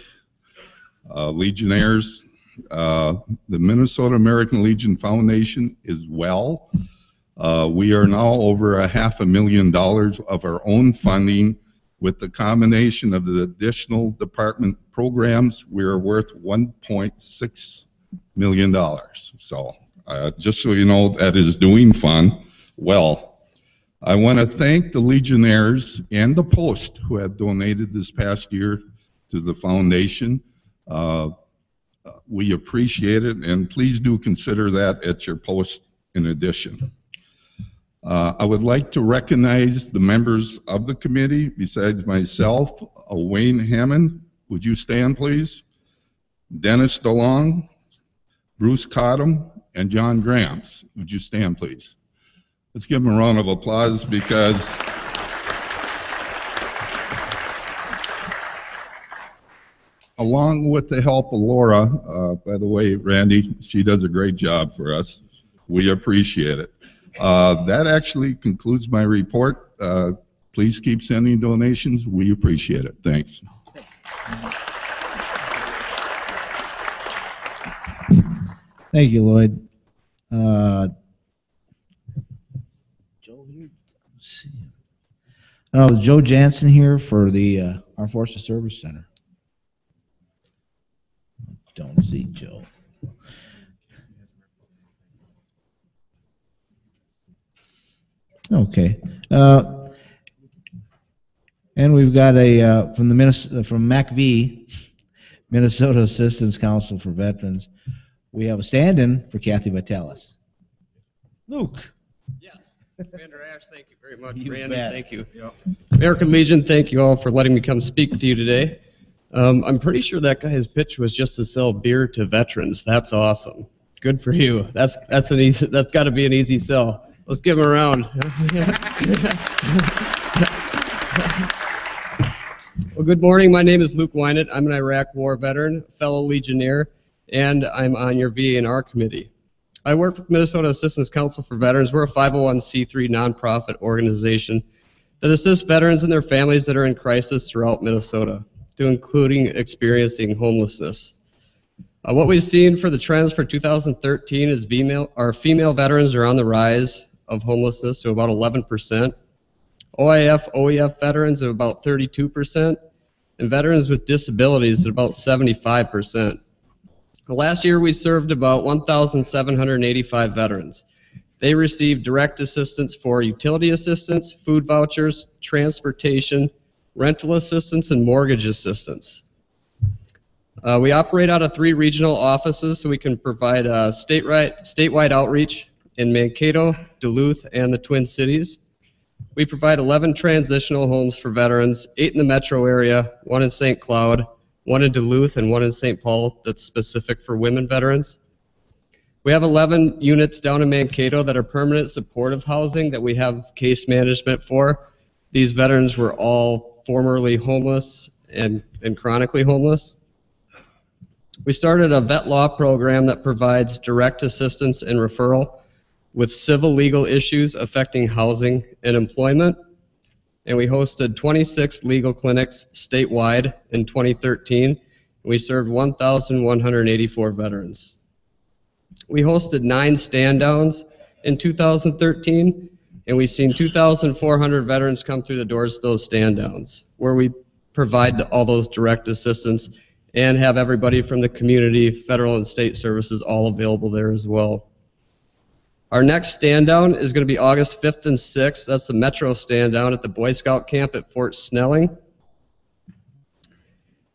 Legionnaires, the Minnesota American Legion Foundation is well. We are now over $500,000 of our own funding. With the combination of the additional department programs, we are worth $1.6 million. So just so you know, that is doing fun well. I want to thank the Legionnaires and the Post who have donated this past year to the foundation. We appreciate it, and please do consider that at your post in addition. I would like to recognize the members of the committee besides myself. Wayne Hammond, would you stand please? Dennis DeLong, Bruce Cottom, and John Grams, would you stand please? Let's give them a round of applause because along with the help of Laura, by the way, Randy, she does a great job for us. We appreciate it. That actually concludes my report. Please keep sending donations. We appreciate it. Thanks. Thank you, Lloyd. Joe here? Let's see. Joe Jansen here for the Armed Forces Service Center. Don't see Joe. Okay. And we've got a from MACV, Minnesota Assistance Council for Veterans. We have a stand-in for Kathy Vitalis. Luke. Yes. Commander Ash, thank you very much. You Randy, bet. thank you. Yep. American Legion, thank you all for letting me come speak to you today. I'm pretty sure that guy's pitch was just to sell beer to veterans. That's awesome. Good for you. That's got to be an easy sell. Let's give him a round. Well, good morning. My name is Luke Wynett. I'm an Iraq War veteran, fellow Legionnaire, and I'm on your VA&R committee. I work with Minnesota Assistance Council for Veterans. We're a 501c3 nonprofit organization that assists veterans and their families that are in crisis throughout Minnesota, including experiencing homelessness. What we've seen for the trends for 2013 is female veterans are on the rise of homelessness to about 11%, OIF, OEF veterans of about 32%, and veterans with disabilities at about 75%. Last year we served about 1,785 veterans. They received direct assistance for utility assistance, food vouchers, transportation, rental assistance, and mortgage assistance. We operate out of 3 regional offices, so we can provide statewide outreach in Mankato, Duluth, and the Twin Cities. We provide 11 transitional homes for veterans, 8 in the metro area, 1 in St. Cloud, 1 in Duluth, and 1 in St. Paul that's specific for women veterans. We have 11 units down in Mankato that are permanent supportive housing that we have case management for. These veterans were all formerly homeless and chronically homeless. We started a vet law program that provides direct assistance and referral with civil legal issues affecting housing and employment. And we hosted 26 legal clinics statewide in 2013. We served 1,184 veterans. We hosted 9 stand-downs in 2013, and we've seen 2,400 veterans come through the doors of those stand-downs, where we provide all those direct assistance and have everybody from the community, federal and state services all available there as well. Our next stand-down is going to be August 5th and 6th. That's the Metro stand-down at the Boy Scout camp at Fort Snelling.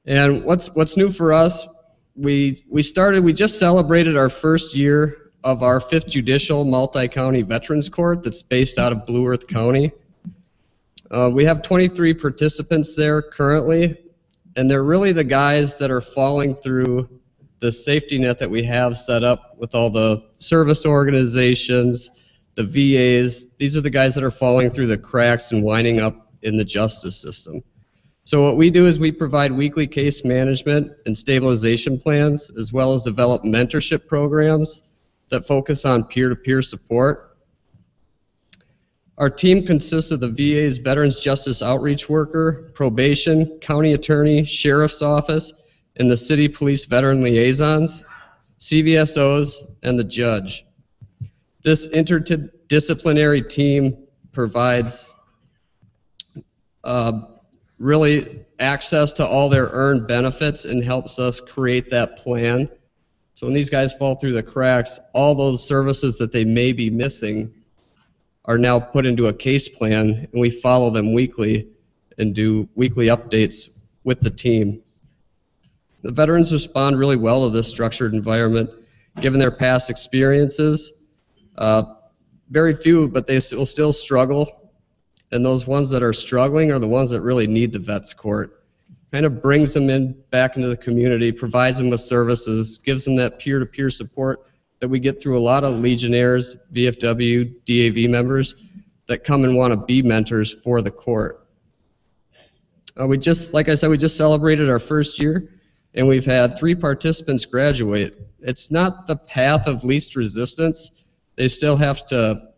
And what's new for us, we just celebrated our first year of our 5th Judicial Multi-County Veterans Court that's based out of Blue Earth County. We have 23 participants there currently, and they're really the guys that are falling through the safety net that we have set up with all the service organizations, the VAs. These are the guys that are falling through the cracks and winding up in the justice system. So what we do is we provide weekly case management and stabilization plans, as well as develop mentorship programs that focus on peer-to-peer support. Our team consists of the VA's Veterans Justice Outreach Worker, probation, county attorney, sheriff's office, and the city police veteran liaisons, CVSOs, and the judge. This interdisciplinary team provides really access to all their earned benefits and helps us create that plan. So when these guys fall through the cracks, all those services that they may be missing are now put into a case plan, and we follow them weekly and do weekly updates with the team. The veterans respond really well to this structured environment, given their past experiences. Very few, but they will still struggle, and those ones that are struggling are the ones that really need the vets court. Kind of brings them back into the community, provides them with services, gives them that peer-to-peer support that we get through a lot of Legionnaires, VFW, DAV members that come and want to be mentors for the court. Like I said, we just celebrated our first year, and we've had 3 participants graduate. It's not the path of least resistance. They still have to,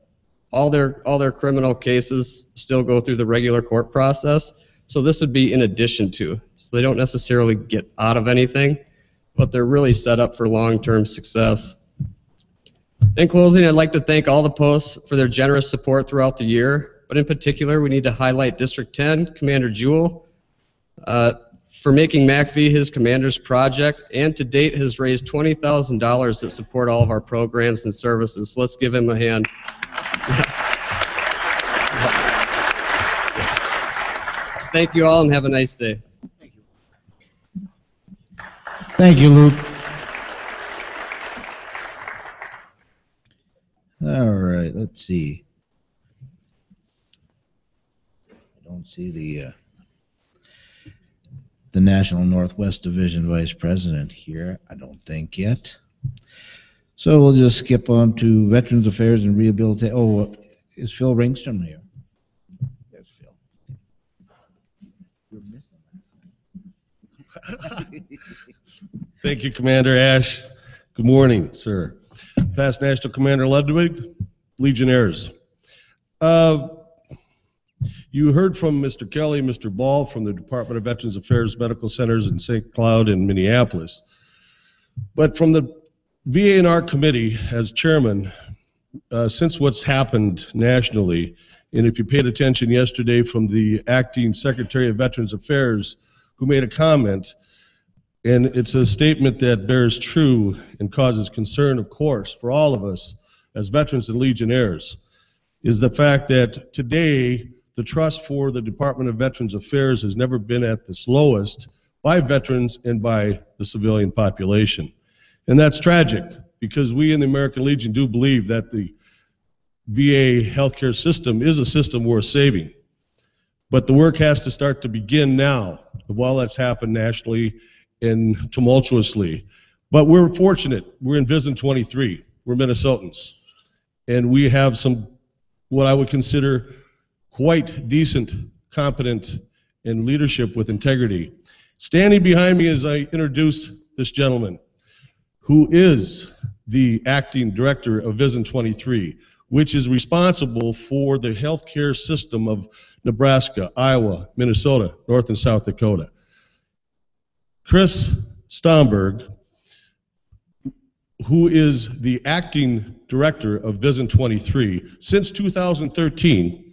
all their criminal cases still go through the regular court process. So this would be in addition to. So they don't necessarily get out of anything, but they're really set up for long-term success. In closing, I'd like to thank all the posts for their generous support throughout the year, but in particular, we need to highlight District 10, Commander Jewell, for making MACV his commander's project, and to date has raised $20,000 that support all of our programs and services. So let's give him a hand. Thank you all and have a nice day. Thank you, Luke. All right, let's see. I don't see the National Northwest Division Vice President here, I don't think yet. So we'll just skip on to Veterans Affairs and Rehabilitation. Oh, is Phil Ringstrom here? There's Phil. You're missing. Thank you, Commander Ash. Good morning, sir. Past National Commander Ludwig, Legionnaires. You heard from Mr. Kelly, Mr. Ball from the Department of Veterans Affairs Medical Centers in St. Cloud and Minneapolis. But from the VA&R committee, as chairman, since what's happened nationally, and if you paid attention yesterday from the acting Secretary of Veterans Affairs, who made a comment, and it's a statement that bears true and causes concern, of course, for all of us as veterans and Legionnaires, is the fact that today the trust for the Department of Veterans Affairs has never been at this lowest by veterans and by the civilian population. And that's tragic, because we in the American Legion do believe that the VA healthcare system is a system worth saving. But the work has to start to begin now, while that's happened nationally and tumultuously. But we're fortunate. We're in Vision 23. We're Minnesotans. And we have some, what I would consider, quite decent, competent, and leadership with integrity. Standing behind me as I introduce this gentleman, who is the acting director of Vision 23, which is responsible for the healthcare system of Nebraska, Iowa, Minnesota, North and South Dakota. Chris Stomberg, who is the acting director of Vision 23 since 2013,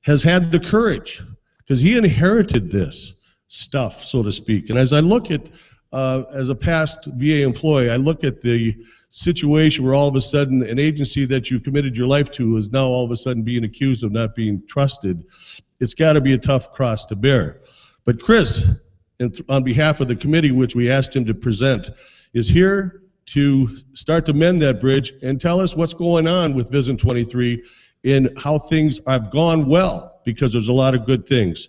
has had the courage, because he inherited this stuff, so to speak. And as I look at, as a past VA employee, I look at the situation where all of a sudden an agency that you committed your life to is now all of a sudden being accused of not being trusted. It's got to be a tough cross to bear. But Chris, on behalf of the committee, which we asked him to present, is here to start to mend that bridge and tell us what's going on with Vision 23 and how things have gone well, because there's a lot of good things.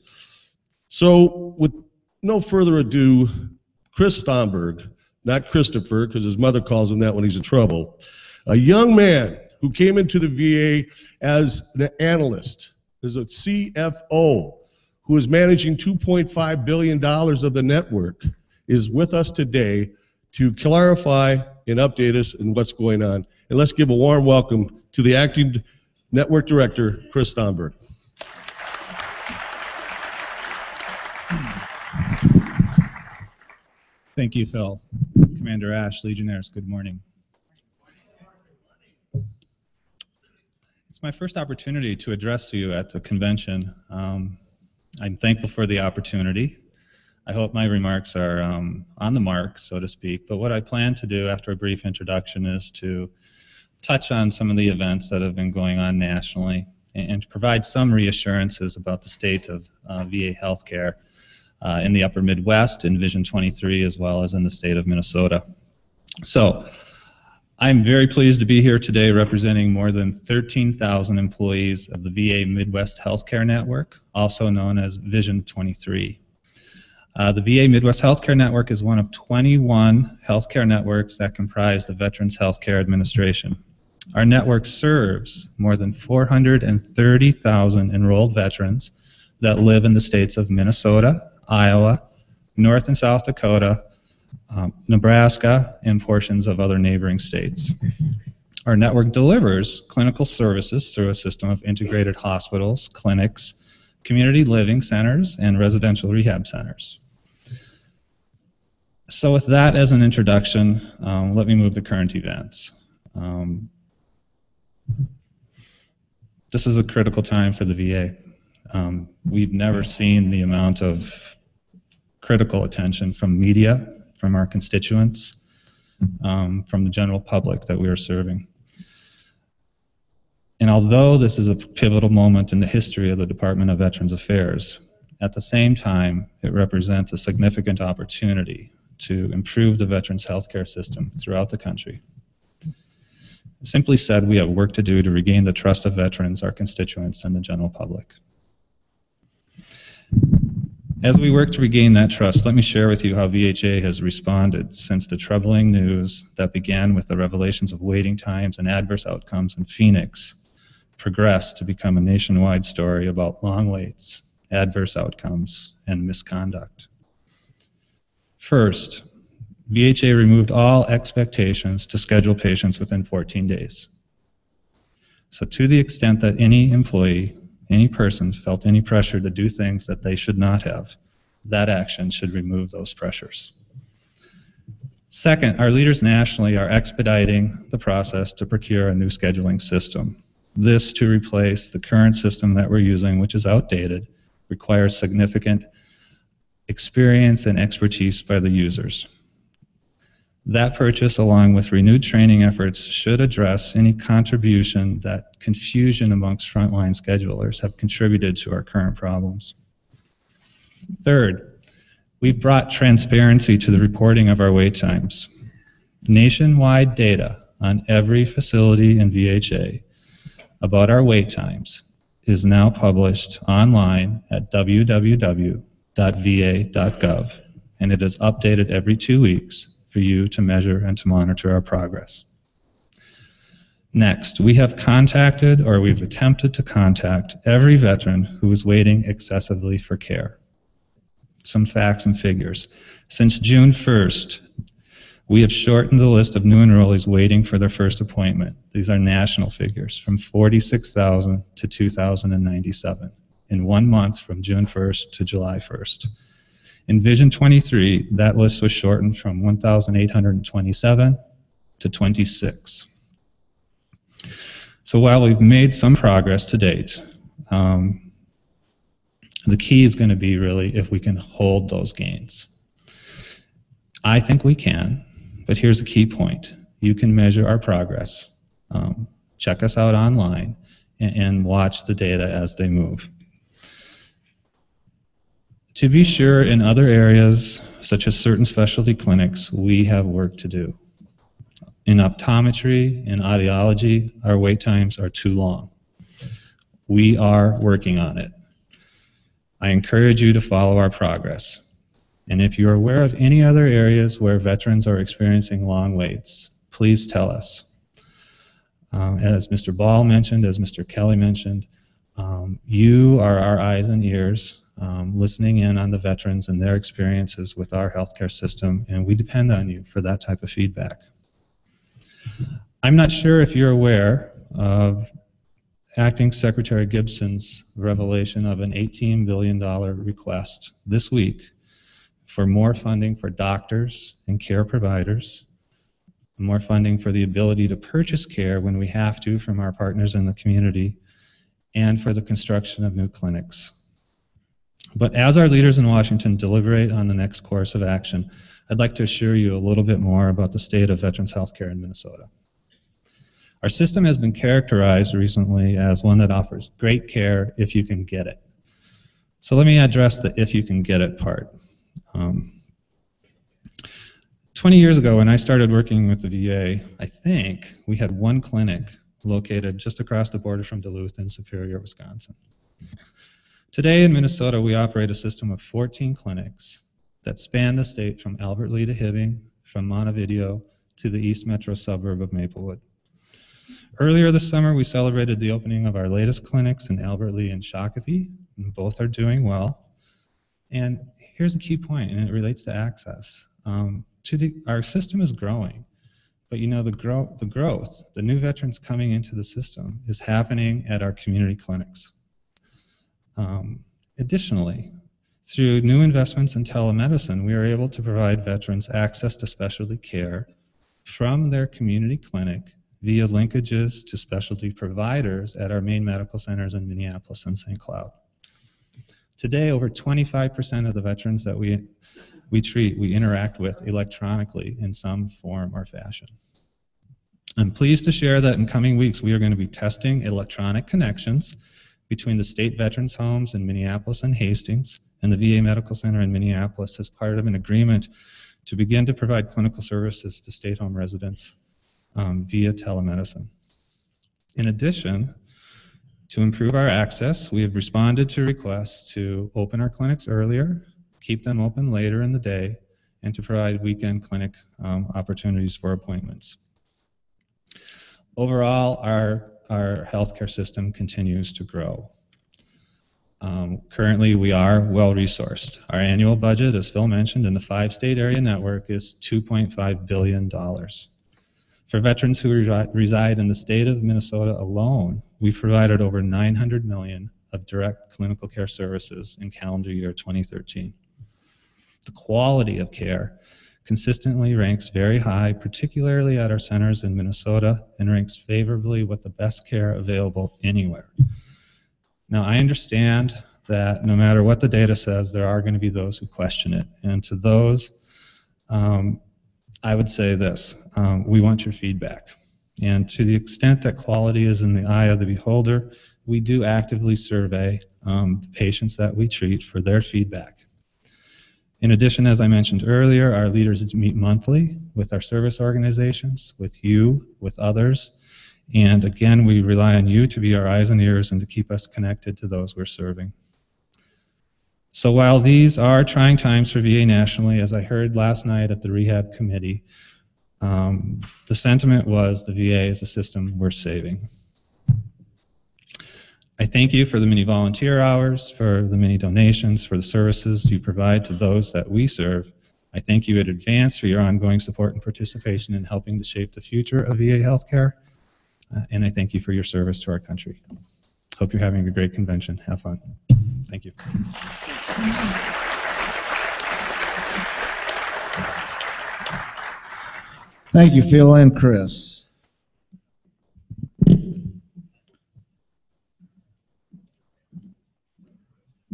So with no further ado, Chris Stomberg, not Christopher, because his mother calls him that when he's in trouble. A young man who came into the VA as an analyst, as a CFO, who is managing $2.5 billion of the network, is with us today to clarify and update us on what's going on. And let's give a warm welcome to the acting network director, Chris Stomberg. Thank you, Phil. Commander Ash, Legionnaires, good morning. It's my first opportunity to address you at the convention. I'm thankful for the opportunity. I hope my remarks are on the mark, so to speak, but what I plan to do after a brief introduction is to touch on some of the events that have been going on nationally and to provide some reassurances about the state of VA healthcare in the upper Midwest, in Vision 23, as well as in the state of Minnesota. So, I'm very pleased to be here today representing more than 13,000 employees of the VA Midwest Healthcare Network, also known as Vision 23. The VA Midwest Healthcare Network is one of 21 healthcare networks that comprise the Veterans Healthcare Administration. Our network serves more than 430,000 enrolled veterans that live in the states of Minnesota, Iowa, North and South Dakota, Nebraska, and portions of other neighboring states. Our network delivers clinical services through a system of integrated hospitals, clinics, community living centers, and residential rehab centers. So with that as an introduction, let me move to current events. This is a critical time for the VA. We've never seen the amount of critical attention from media, from our constituents, from the general public that we are serving. And although this is a pivotal moment in the history of the Department of Veterans Affairs, at the same time, it represents a significant opportunity to improve the veterans healthcare system throughout the country. Simply said, we have work to do to regain the trust of veterans, our constituents, and the general public. As we work to regain that trust, let me share with you how VHA has responded since the troubling news that began with the revelations of waiting times and adverse outcomes in Phoenix progressed to become a nationwide story about long waits, adverse outcomes, and misconduct. First, VHA removed all expectations to schedule patients within 14 days. So to the extent that any employee, any person felt any pressure to do things that they should not have, that action should remove those pressures. Second, our leaders nationally are expediting the process to procure a new scheduling system. This to replace the current system that we're using, which is outdated, requires significant experience and expertise by the users. That purchase, along with renewed training efforts, should address any contribution that confusion amongst frontline schedulers have contributed to our current problems. Third, we brought transparency to the reporting of our wait times. Nationwide data on every facility in VHA about our wait times is now published online at www.va.gov, and it is updated every 2 weeks for you to measure and to monitor our progress. Next, we have contacted, or we've attempted to contact, every veteran who is waiting excessively for care. Some facts and figures. Since June 1st, we have shortened the list of new enrollees waiting for their first appointment. These are national figures, from 46,000 to 2,097 in 1 month from June 1st to July 1st. In Vision 23, that list was shortened from 1,827 to 26. So while we've made some progress to date, the key is going to be really if we can hold those gains. I think we can, but here's a key point. You can measure our progress. Check us out online and watch the data as they move. To be sure, in other areas, such as certain specialty clinics, we have work to do. In optometry and audiology, our wait times are too long. We are working on it. I encourage you to follow our progress. And if you're aware of any other areas where veterans are experiencing long waits, please tell us. As Mr. Ball mentioned, as Mr. Kelly mentioned, you are our eyes and ears, listening in on the veterans and their experiences with our healthcare system, and we depend on you for that type of feedback. I'm not sure if you're aware of Acting Secretary Gibson's revelation of an $18 billion request this week for more funding for doctors and care providers, more funding for the ability to purchase care when we have to from our partners in the community, and for the construction of new clinics. But as our leaders in Washington deliberate on the next course of action, I'd like to assure you a little bit more about the state of veterans health care in Minnesota. Our system has been characterized recently as one that offers great care if you can get it. So let me address the if you can get it part. 20 years ago when I started working with the VA, I think we had one clinic located just across the border from Duluth in Superior, Wisconsin. Today in Minnesota, we operate a system of 14 clinics that span the state from Albert Lea to Hibbing, from Montevideo to the East Metro suburb of Maplewood. Earlier this summer, we celebrated the opening of our latest clinics in Albert Lea and Shakopee, and both are doing well. And here's the key point, and it relates to access. Our system is growing, but you know the growth, the new veterans coming into the system is happening at our community clinics. Additionally, through new investments in telemedicine, we are able to provide veterans access to specialty care from their community clinic via linkages to specialty providers at our main medical centers in Minneapolis and St. Cloud. Today, over 25% of the veterans that we treat, we interact with electronically in some form or fashion. I'm pleased to share that in coming weeks, we are going to be testing electronic connections between the state veterans homes in Minneapolis and Hastings and the VA Medical Center in Minneapolis as part of an agreement to begin to provide clinical services to state home residents via telemedicine. In addition, to improve our access, we have responded to requests to open our clinics earlier, keep them open later in the day, and to provide weekend clinic opportunities for appointments. Overall, our healthcare system continues to grow. Currently, we are well-resourced. Our annual budget, as Phil mentioned, in the 5-state area network is $2.5 billion. For veterans who reside in the state of Minnesota alone, we provided over $900 million of direct clinical care services in calendar year 2013. The quality of care consistently ranks very high, particularly at our centers in Minnesota, and ranks favorably with the best care available anywhere. Now, I understand that no matter what the data says, there are going to be those who question it. And to those, I would say this, we want your feedback. And to the extent that quality is in the eye of the beholder, we do actively survey the patients that we treat for their feedback. In addition, as I mentioned earlier, our leaders meet monthly with our service organizations, with you, with others, and again, we rely on you to be our eyes and ears and to keep us connected to those we're serving. So while these are trying times for VA nationally, as I heard last night at the rehab committee, the sentiment was the VA is a system we're saving. I thank you for the many volunteer hours, for the many donations, for the services you provide to those that we serve. I thank you in advance for your ongoing support and participation in helping to shape the future of VA healthcare, and I thank you for your service to our country. Hope you're having a great convention. Have fun. Thank you. Thank you, Phil and Chris.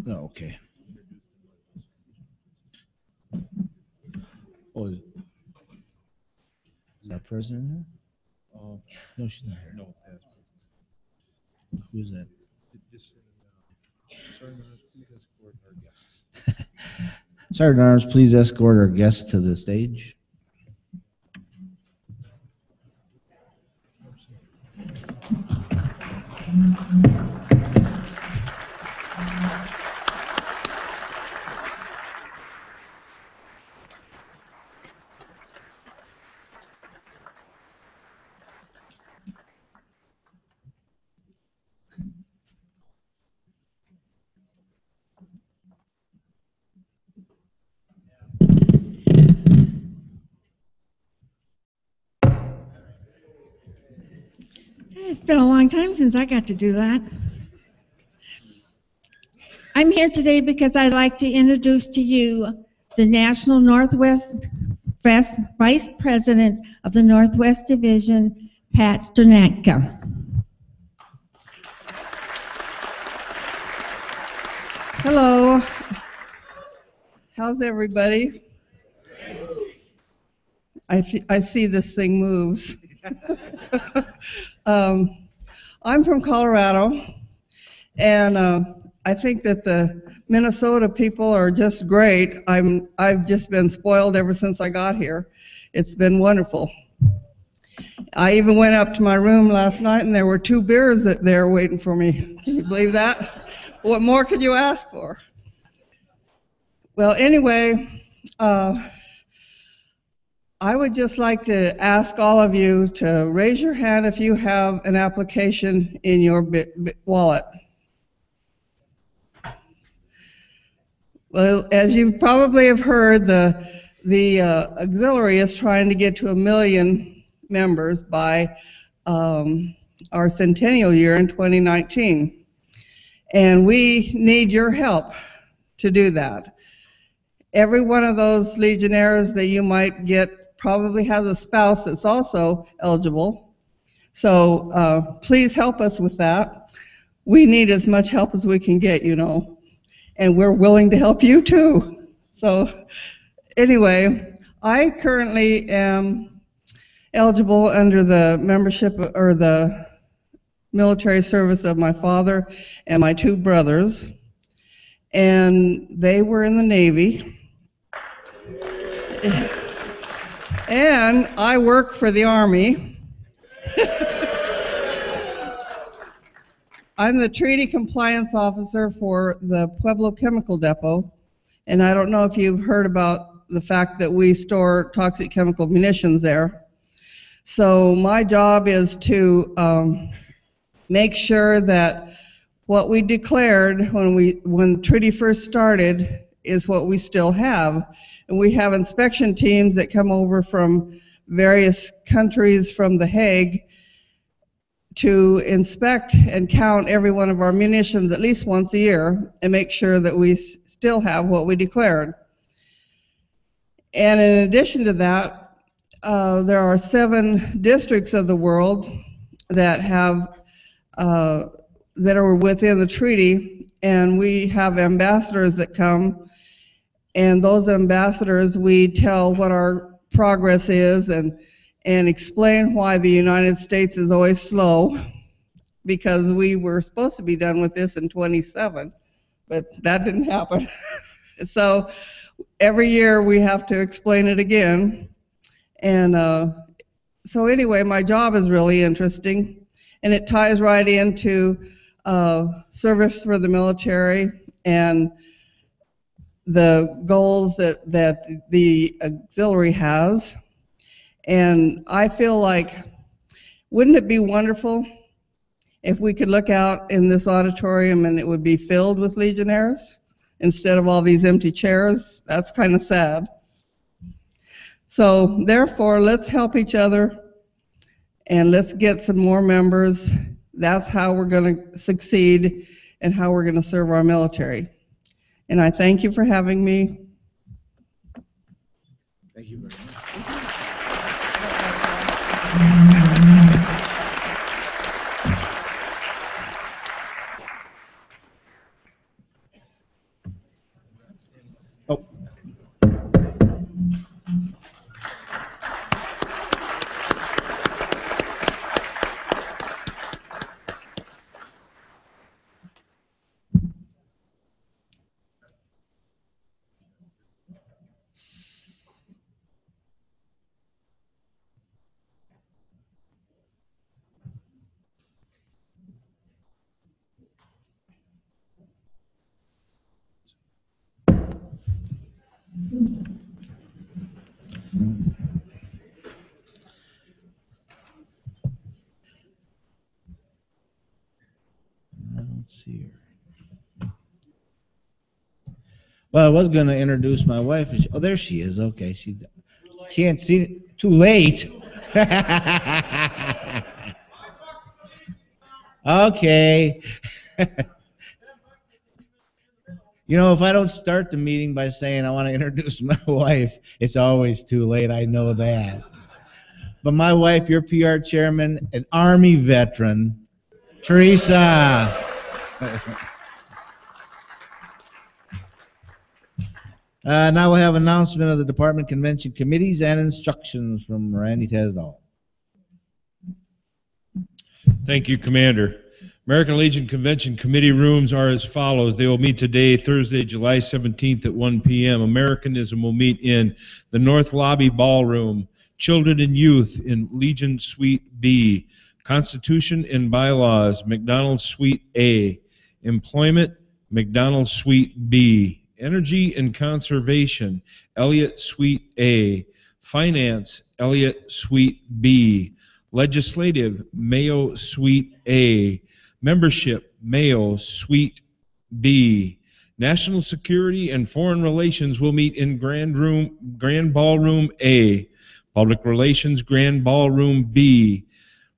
Oh, okay. Oh, is that president here? Oh, no, she's not here. No. Who's that? Sergeant Arms, please escort our guests to the stage. It's been a long time since I got to do that. I'm here today because I'd like to introduce to you the National Northwest Vice President of the Northwest Division, Pat Sternatka. Hello. How's everybody? I see this thing moves. I'm from Colorado, and I think that the Minnesota people are just great. I've just been spoiled ever since I got here. It's been wonderful. I even went up to my room last night, and there were 2 beers there waiting for me. Can you believe that? What more could you ask for? Well, anyway, I would just like to ask all of you to raise your hand if you have an application in your wallet. Well, as you probably have heard, the auxiliary is trying to get to 1 million members by our centennial year in 2019. And we need your help to do that. Every one of those Legionnaires that you might get probably has a spouse that's also eligible. So please help us with that. We need as much help as we can get, you know, and we're willing to help you too. So anyway, I currently am eligible under the membership or the military service of my father and my 2 brothers, and they were in the Navy. And I work for the Army. I'm the treaty compliance officer for the Pueblo Chemical Depot, and I don't know if you've heard about the fact that we store toxic chemical munitions there. So my job is to make sure that what we declared when the treaty first started is what we still have. And we have inspection teams that come over from various countries from The Hague to inspect and count every one of our munitions at least once a year and make sure that we still have what we declared. And in addition to that, there are 7 districts of the world that have that are within the treaty, and we have ambassadors that come, and those ambassadors, we tell what our progress is and explain why the United States is always slow, because we were supposed to be done with this in 27, but that didn't happen. So every year we have to explain it again. And so anyway, my job is really interesting, and it ties right into service for the military and the goals that the auxiliary has. And I feel like, wouldn't it be wonderful if we could look out in this auditorium and it would be filled with Legionnaires instead of all these empty chairs? That's kind of sad. So therefore, let's help each other and let's get some more members. That's how we're going to succeed and how we're going to serve our military. And I thank you for having me. Thank you very much. Oh. I don't see her. Well, I was going to introduce my wife. Oh, there she is. Okay, she can't see it. Too late. Okay. You know, if I don't start the meeting by saying I want to introduce my wife, it's always too late. I know that. But my wife, your PR chairman, an Army veteran, Teresa. Now we'll have announcement of the department convention committees and instructions from Randy Tesdall. Thank you, Commander. American Legion Convention Committee rooms are as follows. They will meet today, Thursday, July 17th at 1 p.m. Americanism will meet in the North Lobby Ballroom. Children and Youth in Legion Suite B. Constitution and Bylaws, McDonald Suite A. Employment, McDonald Suite B. Energy and Conservation, Elliott Suite A. Finance, Elliott Suite B. Legislative, Mayo Suite A. Membership, Mayo Suite B. National Security and Foreign Relations will meet in Grand Ballroom A. Public Relations, Grand Ballroom B.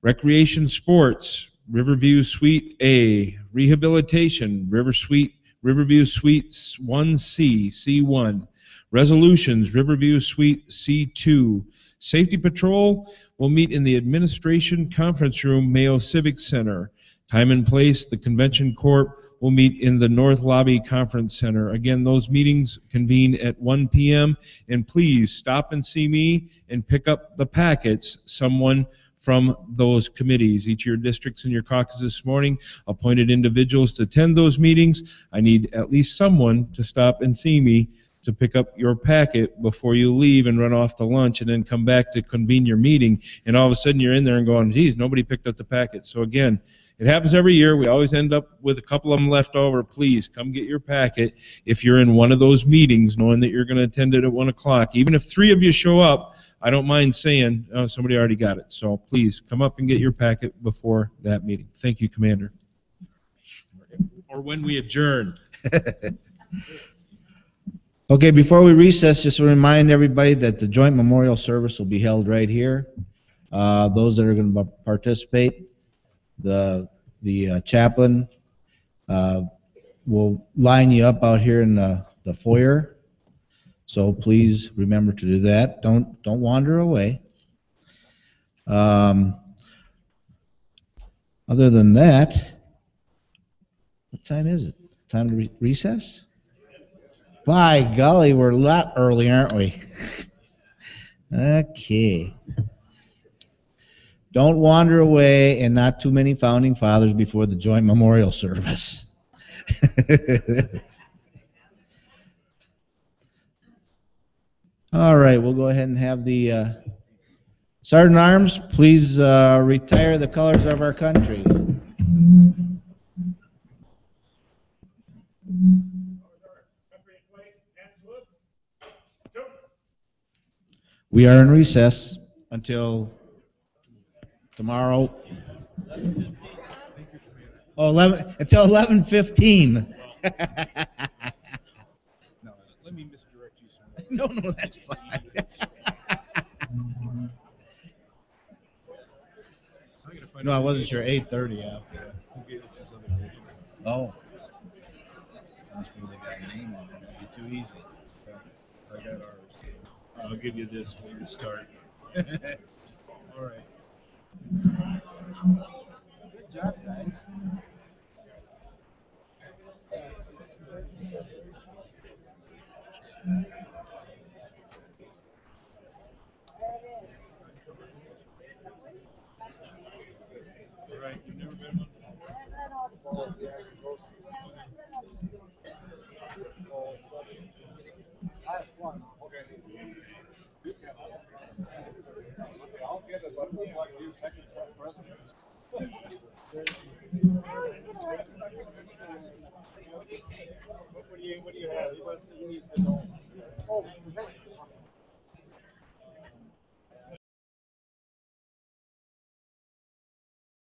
Recreation Sports, Riverview Suite A. Rehabilitation, Riverview Suite 1C, C1. Resolutions, Riverview Suite C2. Safety Patrol will meet in the Administration Conference Room, Mayo Civic Center. Time and place, the Convention Corp will meet in the North Lobby Conference Center. Again, those meetings convene at 1 p.m. And please stop and see me and pick up the packets, someone from those committees. Each of your districts and your caucus this morning appointed individuals to attend those meetings. I need at least someone to stop and see me to pick up your packet before you leave and run off to lunch and then come back to convene your meeting. And all of a sudden you're in there and going, geez, nobody picked up the packet. So again, it happens every year. We always end up with a couple of them left over. Please come get your packet if you're in one of those meetings, knowing that you're going to attend it at 1 o'clock. Even if 3 of you show up, I don't mind saying, oh, somebody already got it. So please come up and get your packet before that meeting. Thank you, Commander. Or when we adjourn. Okay, before we recess, just to remind everybody that the joint memorial service will be held right here. Those that are going to participate, the chaplain will line you up out here in the foyer. So please remember to do that. Don't wander away. Other than that, what time is it? Time to recess? By golly, we're a lot early, aren't we? Okay. Don't wander away, and not too many founding fathers before the joint memorial service. All right, we'll go ahead and have the Sergeant Arms, please retire the colors of our country. We are in recess until tomorrow. Oh, until 11:15. No, let me misdirect you somewhere. No, that's fine. No, I wasn't sure. 8:30. Yeah. Oh. I suppose they got a name on it. That'd be too easy. I got ours. I'll give you this when you start. All right. Good job, guys. All right, you've never been one. Last one. Okay. I'll get it, but look like you second president. What do you have? You need to know. Oh,